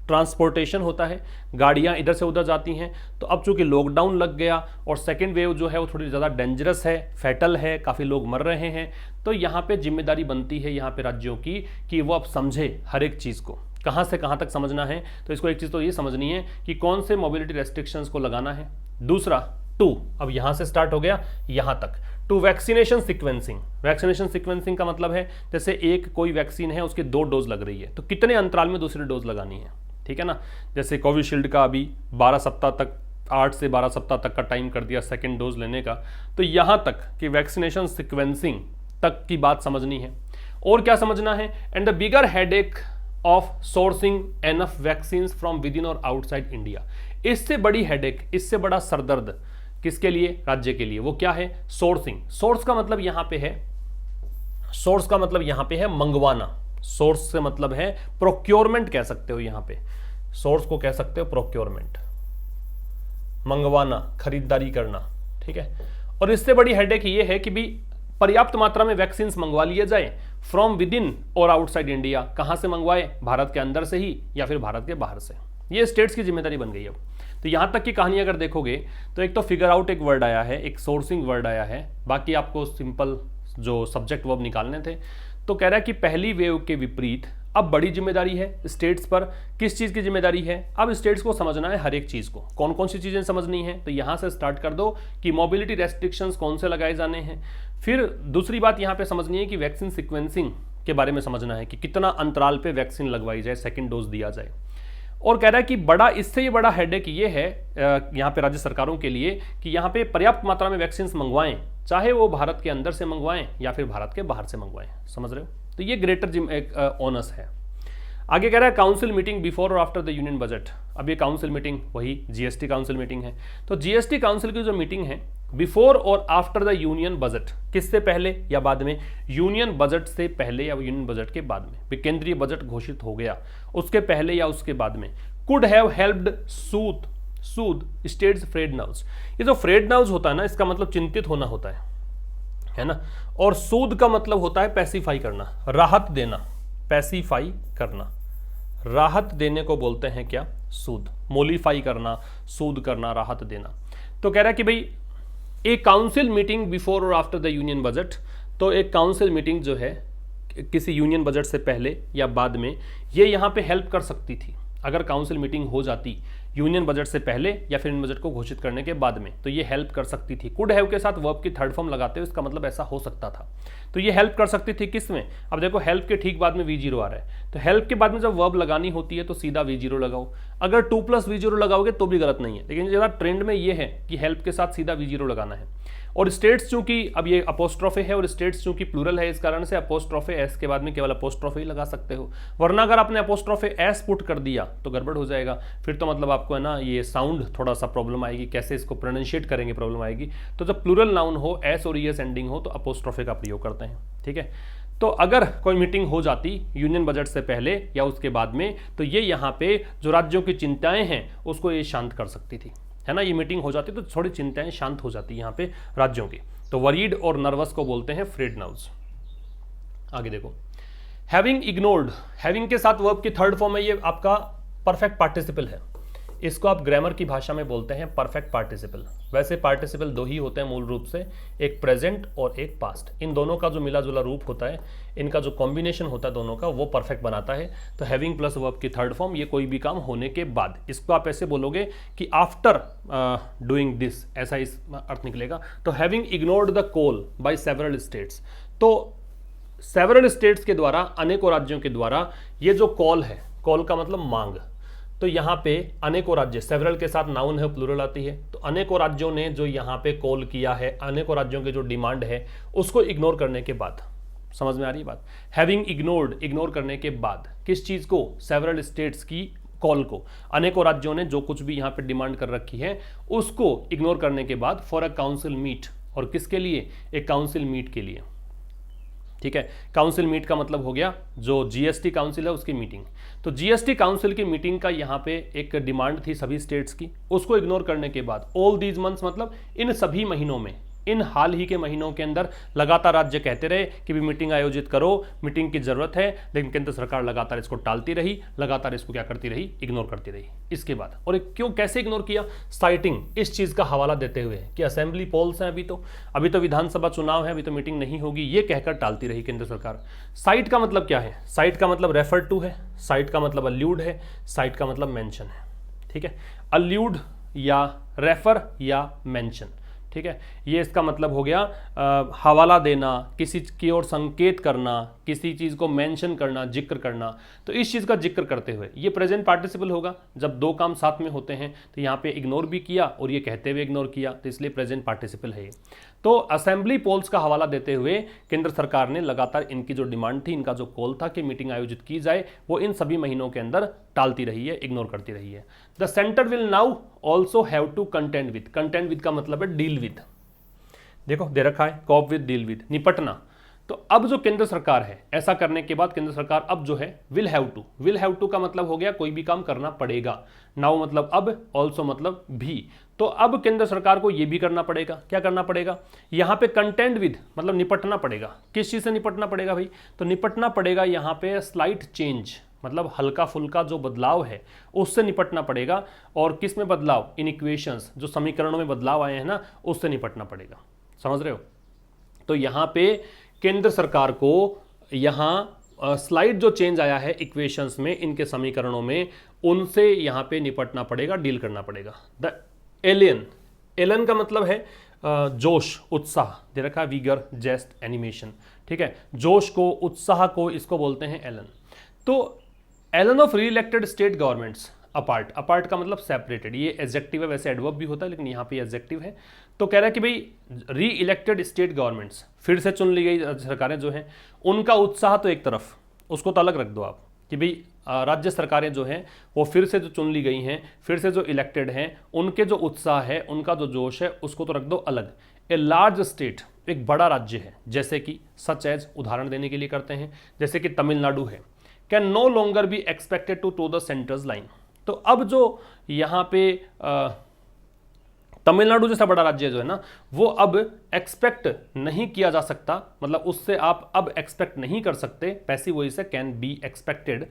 ट्रांसपोर्टेशन होता है, गाड़ियां इधर से उधर जाती हैं। तो अब चूंकि लॉकडाउन लग गया और सेकेंड वेव जो है वो थोड़ी ज़्यादा डेंजरस है, फैटल है, काफ़ी लोग मर रहे हैं, तो यहाँ पे जिम्मेदारी बनती है यहाँ पे राज्यों की कि वो अब समझे हर एक चीज़ को, कहाँ से कहाँ तक समझना है। तो इसको एक चीज़ तो ये समझनी है कि कौन से मोबिलिटी रेस्ट्रिक्शंस को लगाना है। दूसरा टू, अब यहाँ से स्टार्ट हो गया यहाँ तक, to vaccination sequencing. Vaccination sequencing का मतलब है जैसे एक कोई वैक्सीन है, उसकी 2 डोज लग रही है, तो कितने अंतराल में दूसरी डोज लगानी है। ठीक है ना, जैसे कोविशील्ड का अभी 12 सप्ताह तक, 8 से 12 सप्ताह तक का टाइम कर दिया सेकेंड डोज लेने का, तो यहाँ तक कि वैक्सीनेशन सिक्वेंसिंग तक की बात समझनी है। और क्या समझना है, and the bigger headache of sourcing enough vaccine from with in और आउटसाइड इंडिया। इससे बड़ी हेडेक, इससे बड़ा सरदर्द किसके लिए, राज्य के लिए, वो क्या है, सोर्सिंग। सोर्स का मतलब यहाँ पे है, सोर्स का मतलब यहाँ पे है मंगवाना। सोर्स से मतलब है प्रोक्योरमेंट कह सकते हो, यहाँ पे सोर्स को कह सकते हो प्रोक्योरमेंट, मंगवाना, खरीदारी करना। ठीक है, और इससे बड़ी हेडेक ये है कि भी पर्याप्त मात्रा में वैक्सीन मंगवा लिए जाए फ्रॉम विद इन और आउटसाइड इंडिया। कहां से मंगवाए, भारत के अंदर से ही या फिर भारत के बाहर से। ये स्टेट्स की जिम्मेदारी बन गई अब। तो यहां तक की कहानी अगर देखोगे तो एक तो फिगर आउट एक वर्ड आया है, एक सोर्सिंग वर्ड आया है, बाकी आपको सिंपल जो सब्जेक्ट वर्ब निकालने थे। तो कह रहा है कि पहली वेव के विपरीत अब बड़ी जिम्मेदारी है स्टेट्स पर। किस चीज़ की जिम्मेदारी है, अब स्टेट्स को समझना है हर एक चीज़ को, कौन कौन सी चीज़ें समझनी है। तो यहाँ से स्टार्ट कर दो कि मोबिलिटी रेस्ट्रिक्शंस कौन से लगाए जाने हैं। फिर दूसरी बात यहाँ पे समझनी है कि वैक्सीन सिक्वेंसिंग के बारे में समझना है कि कितना अंतराल पे वैक्सीन लगवाई जाए, सेकेंड डोज दिया जाए। और कह रहा है कि बड़ा, इससे ये बड़ा हेडेक ये है यहाँ पे राज्य सरकारों के लिए कि यहाँ पे पर्याप्त मात्रा में वैक्सीन मंगवाएं, चाहे वो भारत के अंदर से मंगवाएं या फिर भारत के बाहर से मंगवाएं। समझ रहे हो, तो ये ग्रेटर एक ओनस है। आगे कह रहा है काउंसिल मीटिंग बिफोर और आफ्टर द यूनियन बजट। अब ये काउंसिल मीटिंग वही जीएसटी काउंसिल मीटिंग है। तो जीएसटी काउंसिल की जो मीटिंग है बिफोर और आफ्टर द यूनियन बजट, किससे पहले या बाद में, यूनियन बजट से पहले या यूनियन बजट के बाद में, केंद्रीय बजट घोषित हो गया उसके पहले या उसके बाद में, could have helped soothe states frayed nerves. ये जो फ्रेड नाउज होता है ना, इसका मतलब चिंतित होना होता है ना। और सूद का मतलब होता है पैसिफाई करना, राहत देना, पैसिफाई करना, राहत देने को बोलते हैं क्या, सूद। मोलिफाई करना, सूद करना, राहत देना। तो कह रहा है कि भाई एक काउंसिल मीटिंग बिफोर और आफ्टर द यूनियन बजट, तो एक काउंसिल मीटिंग जो है किसी यूनियन बजट से पहले या बाद में, ये यहाँ पे हेल्प कर सकती थी। अगर काउंसिल मीटिंग हो जाती यूनियन बजट से पहले या फिर इन बजट को घोषित करने के बाद में, तो ये हेल्प कर सकती थी। कुड हैव के साथ वर्ब की थर्ड फॉर्म लगाते हो, इसका मतलब ऐसा हो सकता था। तो ये हेल्प कर सकती थी किस में, अब देखो हेल्प के ठीक बाद में V0 आ रहा है, तो हेल्प के बाद में जब वर्ब लगानी होती है तो सीधा V0 लगाओ। अगर 2 + V0 लगाओगे तो भी गलत नहीं है, लेकिन ज़्यादा ट्रेंड में ये है कि हेल्प के साथ सीधा V0 लगाना है। और स्टेट्स चूंकि अब ये अपोस्ट्रोफे है और स्टेट्स चूंकि प्लूरल है, इस कारण से अपोस्ट्रोफे एस के बाद में केवल अपोस्ट्रोफे ही लगा सकते हो, वरना अगर आपने अपोस्ट्रोफे एस पुट कर दिया तो गड़बड़ हो जाएगा। फिर तो मतलब आपको है ना ये साउंड थोड़ा सा प्रॉब्लम आएगी, कैसे इसको प्रोनाउंशिएट करेंगे प्रॉब्लम आएगी। तो जब प्लूरल नाउन हो, एस और ईएस एंडिंग हो, तो अपोस्ट्रोफे का प्रयोग करते हैं। ठीक है, तो अगर कोई मीटिंग हो जाती यूनियन बजट से पहले या उसके बाद में, तो ये यहाँ पे जो राज्यों की चिंताएं हैं उसको ये शांत कर सकती थी, है ना। ये मीटिंग हो जाती तो थोड़ी चिंताएं शांत हो जाती यहाँ पे राज्यों की। तो वरीड और नर्वस को बोलते हैं फ्रेड नाउज। आगे देखो, हैविंग इग्नोर्ड, हैविंग के साथ वर्ब की थर्ड फॉर्म है, ये आपका परफेक्ट पार्टिसिपल है। इसको आप ग्रामर की भाषा में बोलते हैं परफेक्ट पार्टिसिपल। वैसे पार्टिसिपल 2 ही होते हैं मूल रूप से, एक प्रेजेंट और एक पास्ट। इन दोनों का जो मिला जुला रूप होता है, इनका जो कॉम्बिनेशन होता है दोनों का, वो परफेक्ट बनाता है। तो हैविंग प्लस वर्ब की थर्ड फॉर्म, ये कोई भी काम होने के बाद। इसको आप ऐसे बोलोगे कि आफ्टर डूइंग दिस, ऐसा इस अर्थ निकलेगा। तो having ignored the call by several states, तो सेवरल स्टेट्स के द्वारा, अनेकों राज्यों के द्वारा ये जो कॉल है, कॉल का मतलब मांग, तो यहाँ पे अनेकों राज्य, सेवरल के साथ नाउन है, प्लूरल आती है, तो अनेकों राज्यों ने जो यहाँ पे कॉल किया है, अनेकों राज्यों के जो डिमांड है उसको इग्नोर करने के बाद, समझ में आ रही बात। हैविंग इग्नोर्ड, इग्नोर करने के बाद किस चीज़ को, सेवरल स्टेट्स की कॉल को, अनेकों राज्यों ने जो कुछ भी यहाँ पे डिमांड कर रखी है उसको इग्नोर करने के बाद फॉर अ काउंसिल मीट, और किसके लिए, एक काउंसिल मीट के लिए। ठीक है, काउंसिल मीट का मतलब हो गया जो जीएसटी काउंसिल है उसकी मीटिंग। तो जीएसटी काउंसिल की मीटिंग का यहाँ पे एक डिमांड थी सभी स्टेट्स की, उसको इग्नोर करने के बाद ऑल दीज मंथ्स, मतलब इन सभी महीनों में, इन हाल ही के महीनों के अंदर लगातार राज्य कहते रहे कि भी मीटिंग आयोजित करो, मीटिंग की जरूरत है, लेकिन केंद्र सरकार लगातार इसको टालती रही, लगातार इसको क्या करती रही, इग्नोर करती रही। इसके बाद, और क्यों, कैसे इग्नोर किया, साइटिंग इस चीज का हवाला देते हुए कि असेंबली पोल्स हैं, अभी तो विधानसभा चुनाव है, अभी तो मीटिंग नहीं होगी, ये कहकर टालती रही केंद्र सरकार। साइट का मतलब क्या है, साइट का मतलब रेफर टू है, साइट का मतलब अल्यूड है, साइट का मतलब मेंशन है। ठीक है, अल्यूड या रेफर या मेंशन, ठीक है, ये इसका मतलब हो गया हवाला देना, किसी की ओर संकेत करना, किसी चीज को मेंशन करना, जिक्र करना। तो इस चीज का जिक्र करते हुए ये प्रेजेंट पार्टिसिपल होगा, जब दो काम साथ में होते हैं तो यहाँ पे इग्नोर भी किया और ये कहते हुए इग्नोर किया, तो इसलिए प्रेजेंट पार्टिसिपल है ये। तो असेंबली पोल्स का हवाला देते हुए केंद्र सरकार ने लगातार इनकी जो डिमांड थी, इनका जो कॉल था कि मीटिंग आयोजित की जाए, वो इन सभी महीनों के अंदर टालती रही है, इग्नोर करती रही है। The centre will now also have to contend with, contend with का मतलब है डील विद, देखो दे रखा है कॉप विद, डील विद, निपटना। तो अब जो केंद्र सरकार है, ऐसा करने के बाद केंद्र सरकार अब जो है विल हैव टू का मतलब हो गया कोई भी काम करना पड़ेगा, नाउ मतलब अब, ऑल्सो मतलब भी। तो अब केंद्र सरकार को यह भी करना पड़ेगा, क्या करना पड़ेगा, यहां पे कंटेंड विद मतलब निपटना पड़ेगा। किस चीज से निपटना पड़ेगा भाई, तो निपटना पड़ेगा यहां पे स्लाइट चेंज, मतलब हल्का फुल्का जो बदलाव है उससे निपटना पड़ेगा। और किस में बदलाव, इन इक्वेशंस, जो समीकरणों में बदलाव आए हैं ना, उससे निपटना पड़ेगा। समझ रहे हो, तो यहां पे केंद्र सरकार को यहां स्लाइड जो चेंज आया है इक्वेशंस में, इनके समीकरणों में, उनसे यहां पे निपटना पड़ेगा, डील करना पड़ेगा। द एलियन का मतलब है जोश, उत्साह, दे रखा है विगर, जेस्ट, एनिमेशन। ठीक है, जोश को, उत्साह को, इसको बोलते हैं एलन। तो एलन of re-elected state governments apart, apart का मतलब सेपरेटेड, ये एडजेक्टिव है, वैसे एडवर्ब भी होता है लेकिन यहाँ पे एडजेक्टिव है। तो कह रहा है कि भाई री इलेक्टेड स्टेट गवर्नमेंट्स, फिर से चुन ली गई सरकारें जो हैं, उनका उत्साह तो एक तरफ, उसको तो अलग रख दो आप, कि भाई राज्य सरकारें जो हैं वो फिर से जो चुन ली गई हैं, फिर से जो इलेक्टेड हैं, उनके जो उत्साह है, उनका जो जोश है, उसको तो रख दो अलग। ए लार्ज स्टेट, एक बड़ा राज्य है, जैसे कि सच एज, उदाहरण देने के लिए करते हैं, जैसे कि तमिलनाडु है, can no longer be expected to toe the centre's line. तो अब जो यहाँ पे तमिलनाडु जैसा बड़ा राज्य जो है ना, वो अब एक्सपेक्ट नहीं किया जा सकता, मतलब उससे आप अब एक्सपेक्ट नहीं कर सकते, पैसिव वॉइस से can be expected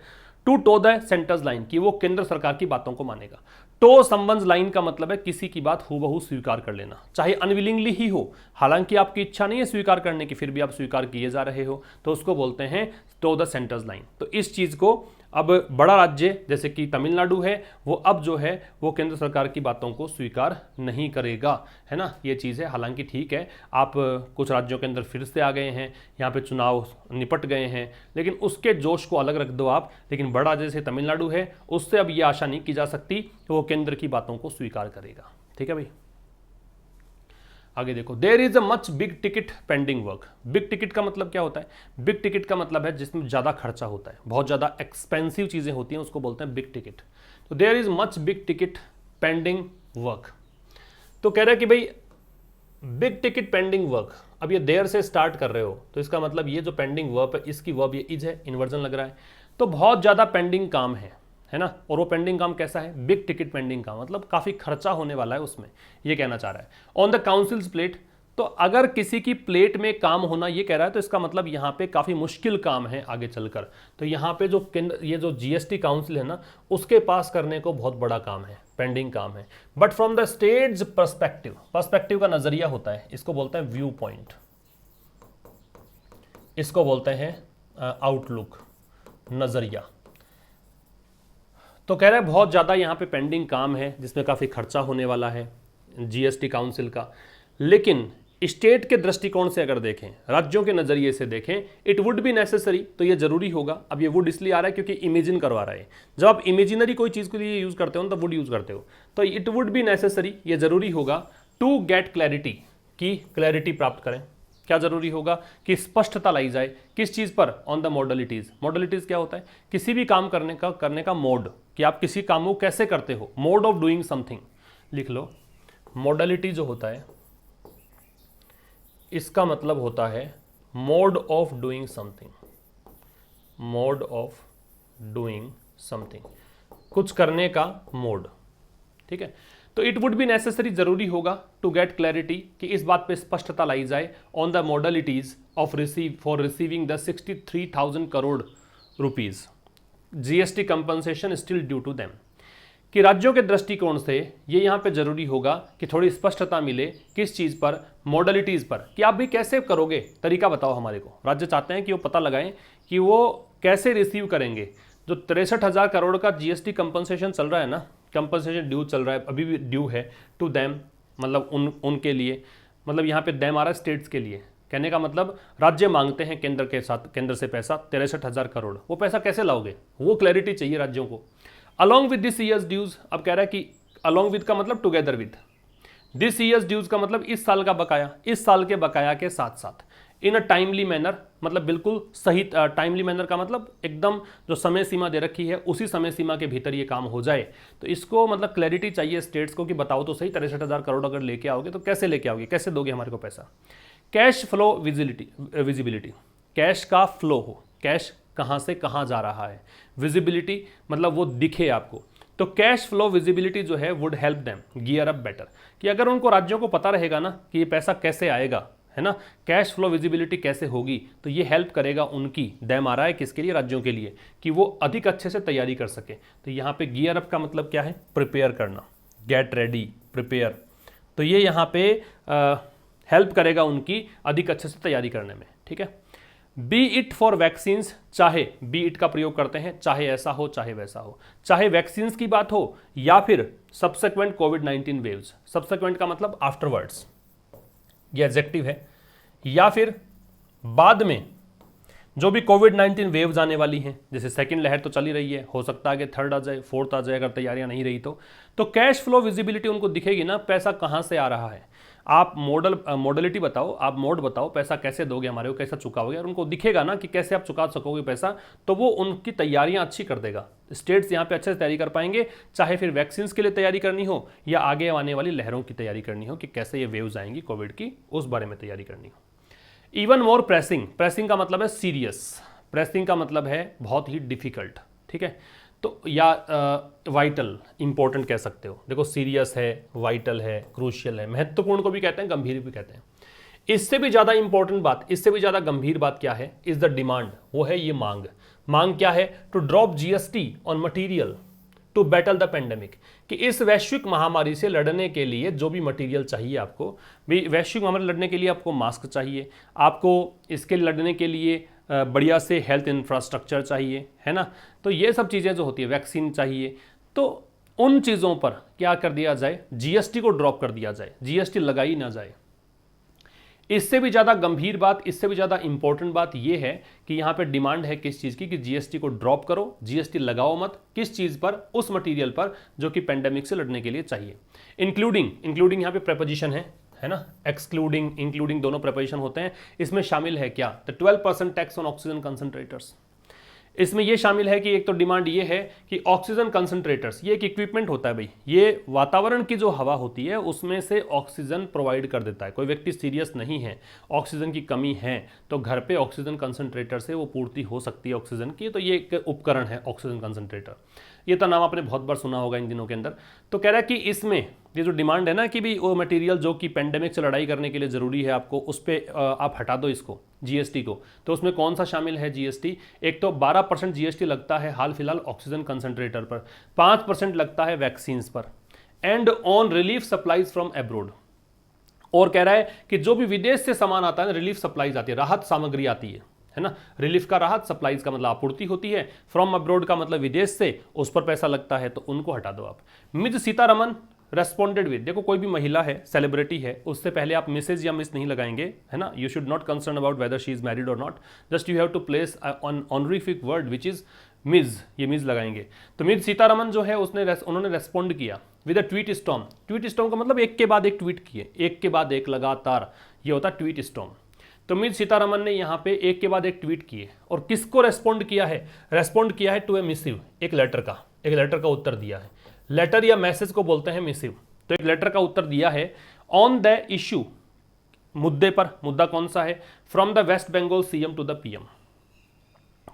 to toe the centre's line, कि वो केंद्र सरकार की बातों को मानेगा। टो समवन्स लाइन का मतलब है किसी की बात हूबहू स्वीकार कर लेना, चाहे अनविलिंगली ही हो, हालांकि आपकी इच्छा नहीं है स्वीकार करने की, फिर भी आप स्वीकार किए जा रहे हो, तो उसको बोलते हैं टो द सेंटर्स लाइन। तो इस चीज को अब बड़ा राज्य जैसे कि तमिलनाडु है, वो अब जो है वो केंद्र सरकार की बातों को स्वीकार नहीं करेगा, है ना, ये चीज़ है। हालांकि ठीक है, आप कुछ राज्यों के अंदर फिर से आ गए हैं, यहाँ पे चुनाव निपट गए हैं, लेकिन उसके जोश को अलग रख दो आप। लेकिन बड़ा राज्य जैसे तमिलनाडु है, उससे अब ये आशा नहीं की जा सकती कि वो केंद्र की बातों को स्वीकार करेगा। ठीक है भाई, आगे देखो, there is a much big ticket pending work. Big ticket का मतलब क्या होता है, बिग टिकट का मतलब है जिसमें ज़्यादा खर्चा होता है, बहुत ज़्यादा एक्सपेंसिव चीज़ें होती हैं, उसको बोलते हैं बिग टिकट। तो there is much big ticket pending work. तो कह रहा है कि भाई बिग टिकट पेंडिंग वर्क, अब ये देयर से स्टार्ट कर रहे हो, तो इसका मतलब ये जो पेंडिंग वर्ब है, इसकी वर्ब ये इज है, इन्वर्जन लग रहा है, तो बहुत ज़्यादा पेंडिंग काम है ना। और वो पेंडिंग काम कैसा है, बिग टिकट पेंडिंग काम, मतलब काफ़ी खर्चा होने वाला है उसमें, ये कहना चाह रहा है। ऑन द काउंसिल्स प्लेट, तो अगर किसी की प्लेट में काम होना ये कह रहा है, तो इसका मतलब यहाँ पे काफ़ी मुश्किल काम है आगे चलकर। तो यहाँ पे जो ये जो जीएसटी काउंसिल है ना, उसके पास करने को बहुत बड़ा काम है, पेंडिंग काम है। But from the states perspective, perspective का नजरिया होता है, इसको बोलते हैं व्यू पॉइंट, इसको बोलते हैं आउटलुक, नजरिया। तो कह रहा है बहुत ज़्यादा यहाँ पे पेंडिंग काम है जिसमें काफ़ी खर्चा होने वाला है जीएसटी काउंसिल का। लेकिन स्टेट के दृष्टिकोण से अगर देखें, राज्यों के नज़रिए से देखें, इट वुड बी नेसेसरी, तो ये जरूरी होगा। अब ये वुड इसलिए आ रहा है क्योंकि इमेजिन करवा रहा है, जब आप इमेजिनरी कोई चीज़ के लिए यूज़ करते हो तो वुड यूज़ करते हो, तो इट वुड बी नेसेसरी, ये जरूरी होगा, टू गेट क्लैरिटी, की क्लैरिटी प्राप्त करें। क्या जरूरी होगा कि स्पष्टता लाई जाए किस चीज पर, ऑन द मॉडलिटीज। मॉडलिटीज क्या होता है, किसी भी काम करने का मोड, कि आप किसी काम को कैसे करते हो, मोड ऑफ डूइंग समथिंग लिख लो। मॉडलिटी जो होता है इसका मतलब होता है mode of doing something, mode of doing something, कुछ करने का मोड, ठीक है। तो इट वुड बी नेसेसरी, जरूरी होगा टू गेट क्लैरिटी, कि इस बात पे स्पष्टता लाई जाए on the modalities of receiving the 63,000 crore rupees GST compensation still due to them, कि राज्यों के दृष्टिकोण से ये यहाँ पे जरूरी होगा कि थोड़ी स्पष्टता मिले किस चीज़ पर, मॉडलिटीज़ पर, कि आप भी कैसे करोगे, तरीका बताओ हमारे को। राज्य चाहते हैं कि वो पता लगाएं कि वो कैसे रिसीव करेंगे जो 63,000 करोड़ का जीएसटी कंपनसेशन चल रहा है ना, कंपनसेशन ड्यू चल रहा है, अभी भी ड्यू है टू देम, मतलब उनके लिए, मतलब यहाँ पे देम आ रहा है स्टेट्स के लिए। कहने का मतलब राज्य मांगते हैं केंद्र के साथ, केंद्र से पैसा 63,000 करोड़, वो पैसा कैसे लाओगे, वो क्लैरिटी चाहिए राज्यों को। Along with this year's dues, अब कह रहा है कि अलॉन्ग विद का मतलब together with, this year's dues का मतलब इस साल का बकाया, इस साल के बकाया के साथ साथ, इन अ टाइमली मैनर, मतलब बिल्कुल सही, टाइमली मैनर का मतलब एकदम जो समय सीमा दे रखी है उसी समय सीमा के भीतर ये काम हो जाए। तो इसको मतलब क्लैरिटी चाहिए स्टेट्स को कि बताओ तो सही, 63,000 करोड़ अगर लेके आओगे तो कैसे लेके आओगे, कैसे दोगे हमारे को पैसा। कैश फ्लो विजिबिलिटी, कैश का फ्लो हो, कैश कहाँ से कहाँ जा रहा है, विजिबिलिटी मतलब वो दिखे आपको। तो कैश फ्लो विजिबिलिटी जो है would help them gear up better, कि अगर उनको राज्यों को पता रहेगा ना कि ये पैसा कैसे आएगा, है ना, कैश फ्लो विजिबिलिटी कैसे होगी, तो ये हेल्प करेगा उनकी, देम आ रहा है किसके लिए, राज्यों के लिए, कि वो अधिक अच्छे से तैयारी कर सके। तो यहाँ पे गियर अप का मतलब क्या है, प्रिपेयर करना, गेट रेडी, प्रिपेयर। तो ये यहाँ पे हेल्प करेगा उनकी अधिक अच्छे से तैयारी करने में, ठीक है। बी इट फॉर वैक्सीन्स, चाहे बी इट का प्रयोग करते हैं, चाहे ऐसा हो चाहे वैसा हो, चाहे वैक्सीन्स की बात हो या फिर सब्सिक्वेंट कोविड-19 वेव्स, सब्सिक्वेंट का मतलब आफ्टरवर्ड्स, ये एडजेक्टिव है, या फिर बाद में जो भी कोविड-19 वेव्स आने वाली हैं, जैसे सेकंड लहर तो चली रही है, हो सकता है कि थर्ड आ जाए, फोर्थ आ जाए अगर तैयारियां नहीं रही तो कैश फ्लो विजिबिलिटी उनको दिखेगी ना, पैसा कहां से आ रहा है। आप मॉडलिटी बताओ, आप मोड बताओ, पैसा कैसे दोगे हमारे को, कैसा चुकाओगे, और उनको दिखेगा ना कि कैसे आप चुका सकोगे पैसा, तो वो उनकी तैयारियां अच्छी कर देगा। स्टेट्स यहाँ पे अच्छे से तैयारी कर पाएंगे, चाहे फिर वैक्सीन के लिए तैयारी करनी हो या आगे आने वाली लहरों की तैयारी करनी हो कि कैसे ये वेव्स आएंगी कोविड की, उस बारे में तैयारी करनी हो। इवन मोर प्रेसिंग, प्रेसिंग का मतलब है सीरियस, प्रेसिंग का मतलब है बहुत ही डिफिकल्ट, ठीक है। तो या वाइटल, इंपॉर्टेंट कह सकते हो। देखो सीरियस है, वाइटल है, क्रूशियल है, महत्वपूर्ण को भी कहते हैं, गंभीर भी कहते हैं। इससे भी ज़्यादा इंपॉर्टेंट बात, इससे भी ज़्यादा गंभीर बात क्या है, इज द डिमांड, वो है ये मांग। मांग क्या है, to drop GST on material to battle the pandemic, कि इस वैश्विक महामारी से लड़ने के लिए जो भी मटेरियल चाहिए आपको, भी वैश्विक महामारी लड़ने के लिए आपको मास्क चाहिए, आपको इसके लड़ने के लिए बढ़िया से हेल्थ इंफ्रास्ट्रक्चर चाहिए, है ना। तो ये सब चीज़ें जो होती है, वैक्सीन चाहिए, तो उन चीज़ों पर क्या कर दिया जाए, जीएसटी को ड्रॉप कर दिया जाए, जीएसटी लगाई ना जाए। इससे भी ज़्यादा गंभीर बात, इससे भी ज़्यादा इंपॉर्टेंट बात यह है कि यहाँ पे डिमांड है किस चीज़ की, कि जीएसटी को ड्रॉप करो, जीएसटी लगाओ मत, किस चीज़ पर, उस मटेरियल पर जो कि पेंडेमिक से लड़ने के लिए चाहिए। इंक्लूडिंग यहाँ पे प्रेपोजिशन है ना, एक्सक्लूडिंग, इंक्लूडिंग दोनों प्रेपोजिशन होते हैं। इसमें शामिल है क्या, तो 12% टैक्स ऑन ऑक्सीजन कंसंट्रेटर्स। इसमें यह शामिल है कि एक तो डिमांड ये है कि ऑक्सीजन कंसंट्रेटर्स, ये एक इक्विपमेंट होता है भाई, ये वातावरण की जो हवा होती है उसमें से ऑक्सीजन प्रोवाइड कर देता है। कोई व्यक्ति सीरियस नहीं है, ऑक्सीजन की कमी है, तो घर पे ऑक्सीजन कंसंट्रेटर से वो पूर्ति हो सकती है ऑक्सीजन की। तो ये एक उपकरण है ऑक्सीजन कंसंट्रेटर, ये तो नाम आपने बहुत बार सुना होगा इन दिनों के अंदर। तो कह रहा है कि इसमें ये जो डिमांड है ना कि भी वो मटेरियल जो कि पेंडेमिक से लड़ाई करने के लिए ज़रूरी है आपको, उस पर आप हटा दो इसको, जीएसटी को। तो उसमें कौन सा शामिल है जीएसटी, एक तो 12% जीएसटी लगता है हाल फिलहाल ऑक्सीजन कंसंट्रेटर पर, 5% लगता है वैक्सीन्स पर, and on relief supplies from abroad. और कह रहा है कि जो भी विदेश से सामान आता है, रिलीफ सप्लाईज आती है, राहत सामग्री आती है ना, रिलीफ का राहत, सप्लाईज का मतलब आपूर्ति होती है, फ्रॉम अब्रोड का मतलब विदेश से, उस पर पैसा लगता है, तो उनको हटा दो आप। मिस सीतारमन रेस्पॉन्डेड विद, देखो कोई भी महिला है, सेलिब्रिटी है, उससे पहले आप मिसेज या मिस नहीं लगाएंगे, है ना। You should not concern about whether she is married और not, just you have to place on honorific word which is miss, ये मिस लगाएंगे। तो मिस सीतारमन जो है उन्होंने रेस्पॉन्ड किया with a tweet storm. Tweet storm का मतलब एक के बाद एक ट्वीट किए, एक के बाद एक लगातार, ये होता है ट्वीट स्टॉर्म। तो मीत सीतारमन ने यहाँ पे एक के बाद एक ट्वीट किए और किसको रेस्पॉन्ड किया है? रेस्पॉन्ड किया है टू ए मिसिव, एक लेटर का उत्तर दिया है। लेटर या मैसेज को बोलते हैं मिसिव। तो एक लेटर का उत्तर दिया है ऑन द इश्यू, मुद्दे पर। मुद्दा कौन सा है? From the West Bengal CM to the PM,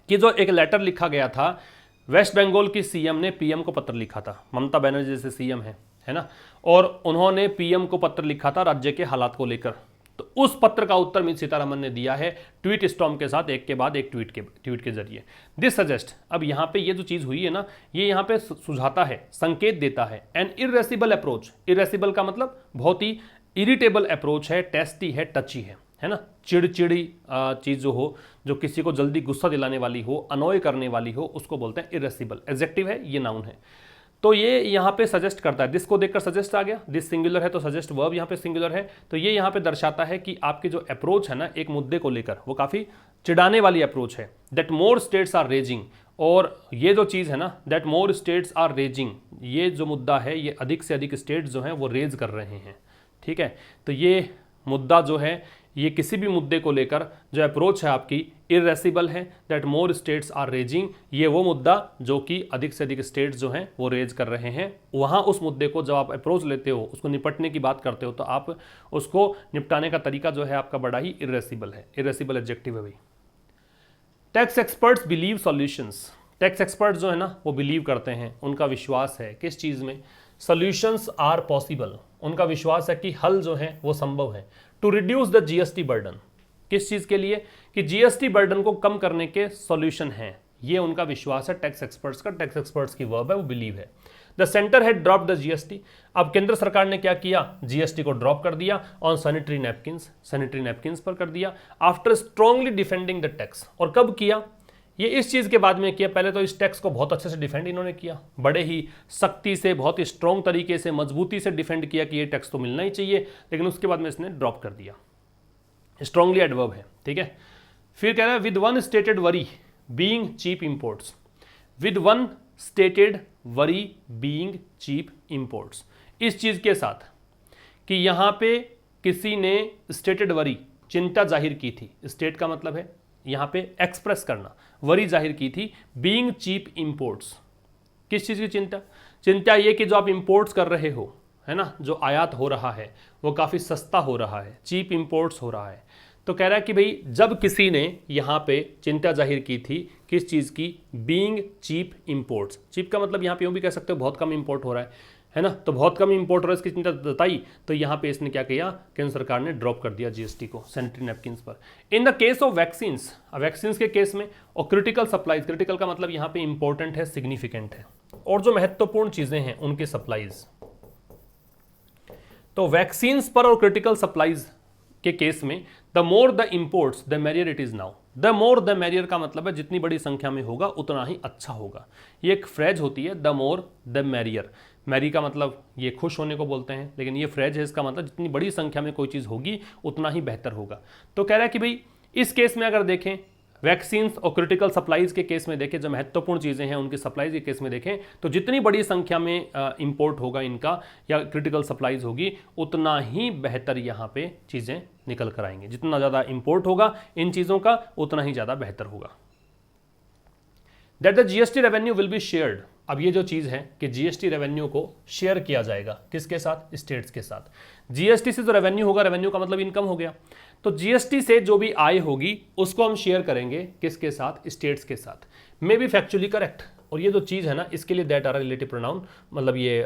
कि जो एक लेटर लिखा गया था, वेस्ट बंगाल की सीएम ने पीएम को पत्र लिखा था। ममता बनर्जी जैसे सीएम है ना, और उन्होंने पीएम को पत्र लिखा था राज्य के हालात को लेकर। तो उस पत्र का उत्तर मीत सीतारमन ने दिया है ट्वीट स्टॉर्म के साथ, एक के बाद एक ट्वीट के जरिए। दिस सजेस्ट, अब यहाँ पे ये जो चीज़ हुई है ना, ये यहाँ पे सुझाता है, संकेत देता है एन इरेसिबल अप्रोच। इरेसिबल का मतलब बहुत ही इरिटेबल अप्रोच है, टेस्टी है, टची है ना। चिड़चिड़ी चीज़ जो हो, जो किसी को जल्दी गुस्सा दिलाने वाली हो, अनोय करने वाली हो, उसको बोलते हैं इरेसिबल। एडजेक्टिव है, ये नाउन है। तो ये यहाँ पे सजेस्ट करता है, दिस को देखकर सजेस्ट आ गया, दिस सिंगुलर है तो सजेस्ट वर्ब यहाँ पे सिंगुलर है। तो ये यहाँ पे दर्शाता है कि आपके जो अप्रोच है ना एक मुद्दे को लेकर, वो काफ़ी चिढ़ाने वाली अप्रोच है। That more states are raising, और ये जो चीज़ है ना, that more states are raising, ये जो मुद्दा है ये अधिक से अधिक स्टेट्स जो हैं वो रेज कर रहे हैं। ठीक है, तो ये मुद्दा जो है, ये किसी भी मुद्दे को लेकर जो अप्रोच है आपकी इरेसिबल है। That more states are raising, ये वो मुद्दा जो कि अधिक से अधिक स्टेट्स जो हैं वो रेज कर रहे हैं। वहाँ उस मुद्दे को जब आप अप्रोच लेते हो, उसको निपटने की बात करते हो, तो आप उसको निपटाने का तरीका जो है आपका बड़ा ही इरेसिबल है। इरेसिबल एडजेक्टिव है भाई। Tax experts believe solutions, tax experts जो है ना वो बिलीव करते हैं, उनका विश्वास है किस चीज़ में? सॉल्यूशंस आर पॉसिबल, उनका विश्वास है कि हल जो है वो संभव है। To reduce the GST burden, किस चीज़ के लिए? कि जीएसटी बर्डन को कम करने के सॉल्यूशन हैं, ये उनका विश्वास है टैक्स एक्सपर्ट्स का। टैक्स एक्सपर्ट्स की वर्ब है वो बिलीव है। The centre had drop the GST, अब केंद्र सरकार ने क्या किया? जीएसटी को ड्रॉप कर दिया ऑन सैनिटरी नैपकिन्स पर कर दिया। After strongly defending the tax, और कब किया? ये इस चीज़ के बाद में किया, पहले तो इस टैक्स को बहुत अच्छे से डिफेंड इन्होंने किया, बड़े ही सख्ती से, बहुत ही स्ट्रॉन्ग तरीके से, मजबूती से डिफेंड किया कि ये टैक्स तो मिलना ही चाहिए, लेकिन उसके बाद में इसने ड्रॉप कर दिया। स्ट्रांगली एडवर्ब है, ठीक है। फिर कह रहा है with one stated worry being cheap imports, with one stated worry being cheap imports, इस चीज़ के साथ कि यहाँ पे किसी ने स्टेटेड वरी, चिंता जाहिर की थी। स्टेट का मतलब है यहाँ पे एक्सप्रेस करना, वरी जाहिर की थी। बीइंग चीप इंपोर्ट्स, किस चीज़ की चिंता? चिंता ये कि जो आप इंपोर्ट्स कर रहे हो, है ना, जो आयात हो रहा है वो काफ़ी सस्ता हो रहा है, चीप इंपोर्ट्स हो रहा है। तो कह रहा है कि भाई जब किसी ने यहाँ पे चिंता जाहिर की थी, किस चीज़ की? Being cheap imports. चीप का मतलब यहाँ पे यूँ भी कह सकते हो बहुत कम इंपोर्ट हो रहा है ना, तो बहुत कम इंपोर्ट हो रहा है, इसकी चिंता बताई। तो यहाँ पे इसने क्या किया? केंद्र सरकार ने ड्रॉप कर दिया जीएसटी को सैनिटरी नैपकिन्स पर। In the case of vaccines, vaccines के केस में, और क्रिटिकल सप्लाईज, क्रिटिकल का मतलब यहाँ पे इंपॉर्टेंट है, सिग्निफिकेंट है, और जो महत्वपूर्ण चीज़ें हैं उनकी सप्लाईज। तो वैक्सीन्स पर और क्रिटिकल सप्लाईज के केस में the more the imports the merrier it is now. The more the merrier का मतलब है जितनी बड़ी संख्या में होगा उतना ही अच्छा होगा। ये एक फ्रेज होती है, the more the merrier. Merry का मतलब ये खुश होने को बोलते हैं, लेकिन ये फ्रेज है, इसका मतलब जितनी बड़ी संख्या में कोई चीज़ होगी उतना ही बेहतर होगा। तो कह रहा है कि भाई इस केस में अगर देखें, वैक्सीन्स और क्रिटिकल सप्लाईज के केस में देखें, जो महत्वपूर्ण चीज़ें हैं उनकी सप्लाईज के केस में देखें, तो जितनी बड़ी संख्या में इंपोर्ट होगा इनका या क्रिटिकल सप्लाईज होगी, उतना ही बेहतर यहाँ पे चीज़ें निकल कर आएंगी। जितना ज़्यादा इंपोर्ट होगा इन चीज़ों का, उतना ही ज़्यादा बेहतर होगा। That the GST revenue will be shared, अब ये जो चीज़ है कि जीएसटी रेवेन्यू को शेयर किया जाएगा, किसके साथ? स्टेट्स के साथ। जीएसटी से जो रेवेन्यू होगा, रेवेन्यू का मतलब इनकम हो गया, तो जीएसटी से जो भी आय होगी उसको हम शेयर करेंगे किसके साथ? स्टेट्स के साथ। मे बी फैक्चुअली करेक्ट, और ये जो चीज़ है ना, इसके लिए दैट आर रिलेटिव प्रोनाउन, मतलब ये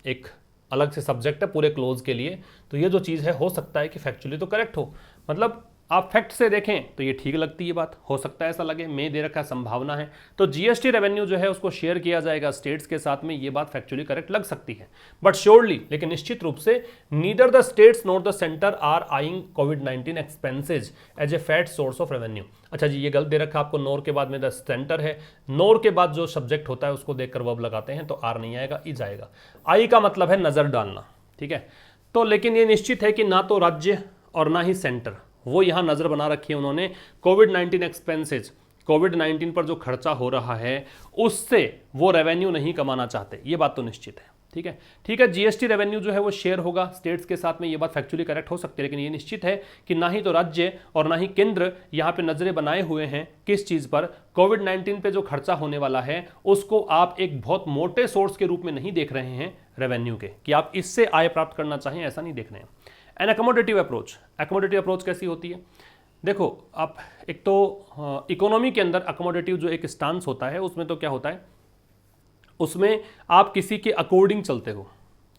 एक अलग से सब्जेक्ट है पूरे क्लोज के लिए। तो ये जो चीज़ है हो सकता है कि फैक्चुअली तो करेक्ट हो, मतलब आप फैक्ट से देखें तो ये ठीक लगती है बात, हो सकता है ऐसा लगे, में दे रखा संभावना है। तो जीएसटी रेवेन्यू जो है उसको शेयर किया जाएगा स्टेट्स के साथ में, ये बात फैक्चुअली करेक्ट लग सकती है, बट श्योरली, लेकिन निश्चित रूप से, neither the states nor the centre are eyeing कोविड-19 expenses as a fat source of revenue. अच्छा जी, ये गलत दे रखा आपको, नोर के बाद में द सेंटर है, नोर के बाद जो सब्जेक्ट होता है उसको देखकर वर्ब लगाते हैं, तो आर नहीं आएगा, ई जाएगा। आई का मतलब है नज़र डालना, ठीक है। तो लेकिन ये निश्चित है कि ना तो राज्य और ना ही सेंटर, वो यहाँ नज़र बना रखी है उन्होंने। कोविड-19 एक्सपेंसेज, कोविड-19 पर जो खर्चा हो रहा है उससे वो रेवेन्यू नहीं कमाना चाहते, ये बात तो निश्चित है, ठीक है। जीएसटी रेवेन्यू जो है वो शेयर होगा स्टेट्स के साथ में, ये बात फैक्चुअली करेक्ट हो सकती है, लेकिन ये निश्चित है कि ना ही तो राज्य और ना ही केंद्र यहाँ पे नजरें बनाए हुए हैं किस चीज पर, कोविड-19 पे जो खर्चा होने वाला है उसको आप एक बहुत मोटे सोर्स के रूप में नहीं देख रहे हैं रेवेन्यू के, कि आप इससे आय प्राप्त करना चाहें, ऐसा नहीं देख रहे हैं। An accommodative approach, accommodative approach कैसी होती है? देखो आप एक तो इकोनॉमी के अंदर अकोमोडेटिव जो एक स्टांस होता है उसमें तो क्या होता है, उसमें आप किसी के अकॉर्डिंग चलते हो,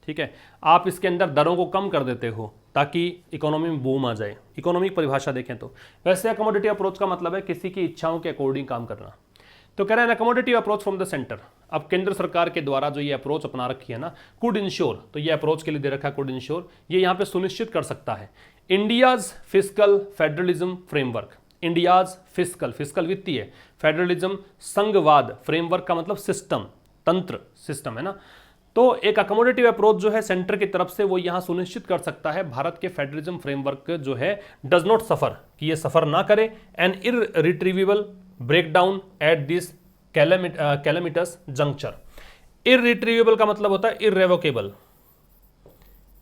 ठीक है, आप इसके अंदर दरों को कम कर देते हो ताकि इकोनॉमी में बूम आ जाए। इकोनॉमी की परिभाषा देखें तो वैसे अकोमोडेटिव अप्रोच का मतलब है किसी की इच्छाओं के अकॉर्डिंग काम करना। तो कह रहे हैं accommodative approach from the centre, अब केंद्र सरकार के द्वारा जो ये अप्रोच अपना रखी है ना, कुड इंश्योर, तो ये अप्रोच के लिए दे रखा है कुड इंश्योर, ये यहाँ पे सुनिश्चित कर सकता है India's fiscal federalism framework, India's fiscal, fiscal वित्तीय, फेडरलिज्म संघवाद, फ्रेमवर्क का मतलब सिस्टम, तंत्र, सिस्टम है ना। तो एक अकोमोडेटिव अप्रोच जो है सेंटर की तरफ से वो यहां सुनिश्चित कर सकता है भारत के फेडरलिज्म फ्रेमवर्क जो है डज नॉट सफर, कि ये सफर ना करे, an irretrievable breakdown at this calamitous juncture. Irretrievable का मतलब होता है इररेवोकेबल,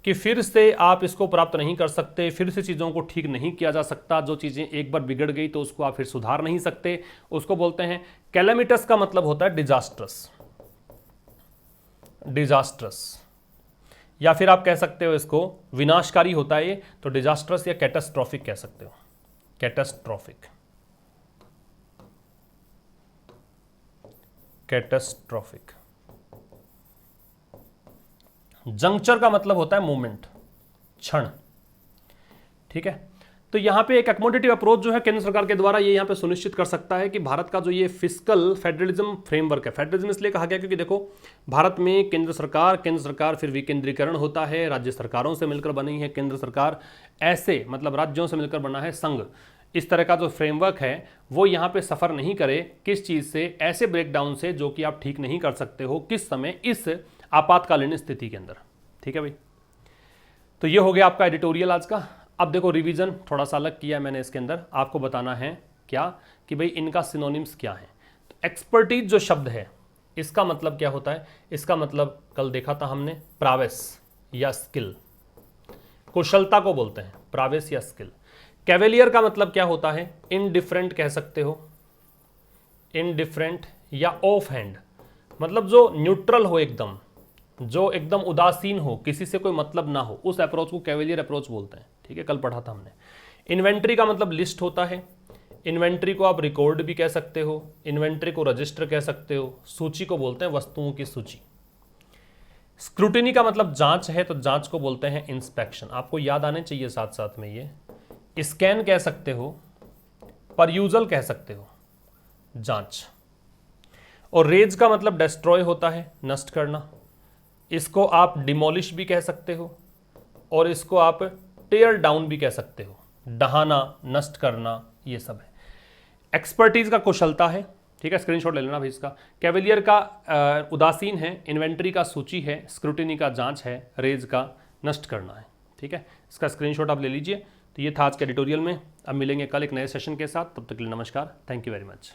कि फिर से आप इसको प्राप्त नहीं कर सकते, फिर से चीज़ों को ठीक नहीं किया जा सकता, जो चीज़ें एक बार बिगड़ गई तो उसको आप फिर सुधार नहीं सकते, उसको बोलते हैं कैलेमिटस का मतलब होता है डिजास्ट्रस, डिजास्ट्रस, या फिर आप कह सकते हो इसको विनाशकारी होता है ये, तो डिजास्ट्रस या कैटास्ट्रॉफिक कह सकते हो, कैटास्ट्रॉफिक, कैटास्ट्रॉफिक। जंक्चर का मतलब होता है मोमेंट, क्षण, ठीक है। तो यहां पे एक अकोमोडेटिव अप्रोच जो है केंद्र सरकार के द्वारा ये यहां पे सुनिश्चित कर सकता है कि भारत का जो ये फिस्कल फेडरलिज्म फ्रेमवर्क है, फेडरलिज्म इसलिए कहा गया क्योंकि देखो भारत में केंद्र सरकार फिर विकेंद्रीकरण होता है, राज्य सरकारों से मिलकर बनी है केंद्र सरकार, ऐसे मतलब राज्यों से मिलकर बना है संघ। इस तरह का जो फ्रेमवर्क है वो यहाँ पे सफ़र नहीं करे किस चीज़ से, ऐसे ब्रेकडाउन से जो कि आप ठीक नहीं कर सकते हो किस समय, इस आपातकालीन स्थिति के अंदर, ठीक है भाई। तो ये हो गया आपका एडिटोरियल आज का। अब देखो रिवीजन थोड़ा सा अलग किया है मैंने, इसके अंदर आपको बताना है क्या कि भाई इनका सिनोनिम्स क्या है। तो एक्सपर्टीज जो शब्द है इसका मतलब क्या होता है, इसका मतलब कल देखा था हमने प्रावेश या स्किल, कुशलता को बोलते हैं प्रावेश या स्किल। कैवेलियर का मतलब क्या होता है, इनडिफरेंट कह सकते हो, इनडिफरेंट या ऑफ हैंड, मतलब जो न्यूट्रल हो एकदम, जो एकदम उदासीन हो, किसी से कोई मतलब ना हो, उस अप्रोच को कैवेलियर अप्रोच बोलते हैं, ठीक है, कल पढ़ा था हमने। इन्वेंट्री का मतलब लिस्ट होता है, इन्वेंट्री को आप रिकॉर्ड भी कह सकते हो, इन्वेंट्री को रजिस्टर कह सकते हो, सूची को बोलते हैं वस्तुओं की सूची। स्क्रूटिनी का मतलब जांच है, तो जांच को बोलते हैं इंस्पेक्शन, आपको याद आने चाहिए साथ साथ में ये। स्कैन कह सकते हो, परयूजल कह सकते हो, जांच। और रेज का मतलब डिस्ट्रॉय होता है, नष्ट करना, इसको आप डिमोलिश भी कह सकते हो और इसको आप टेयर डाउन भी कह सकते हो, डहाना, नष्ट करना, ये सब है। एक्सपर्टीज का कुशलता है, ठीक है, स्क्रीनशॉट ले लेना भाई इसका। कैवेलियर का उदासीन है, इन्वेंट्री का सूची है, स्क्रूटिनी का जांच है, रेज का नष्ट करना है, ठीक है, इसका स्क्रीनशॉट आप ले लीजिए। तो ये था आज के एडिटोरियल में, अब मिलेंगे कल एक नए सेशन के साथ, तब तक के लिए नमस्कार, थैंक यू वेरी मच।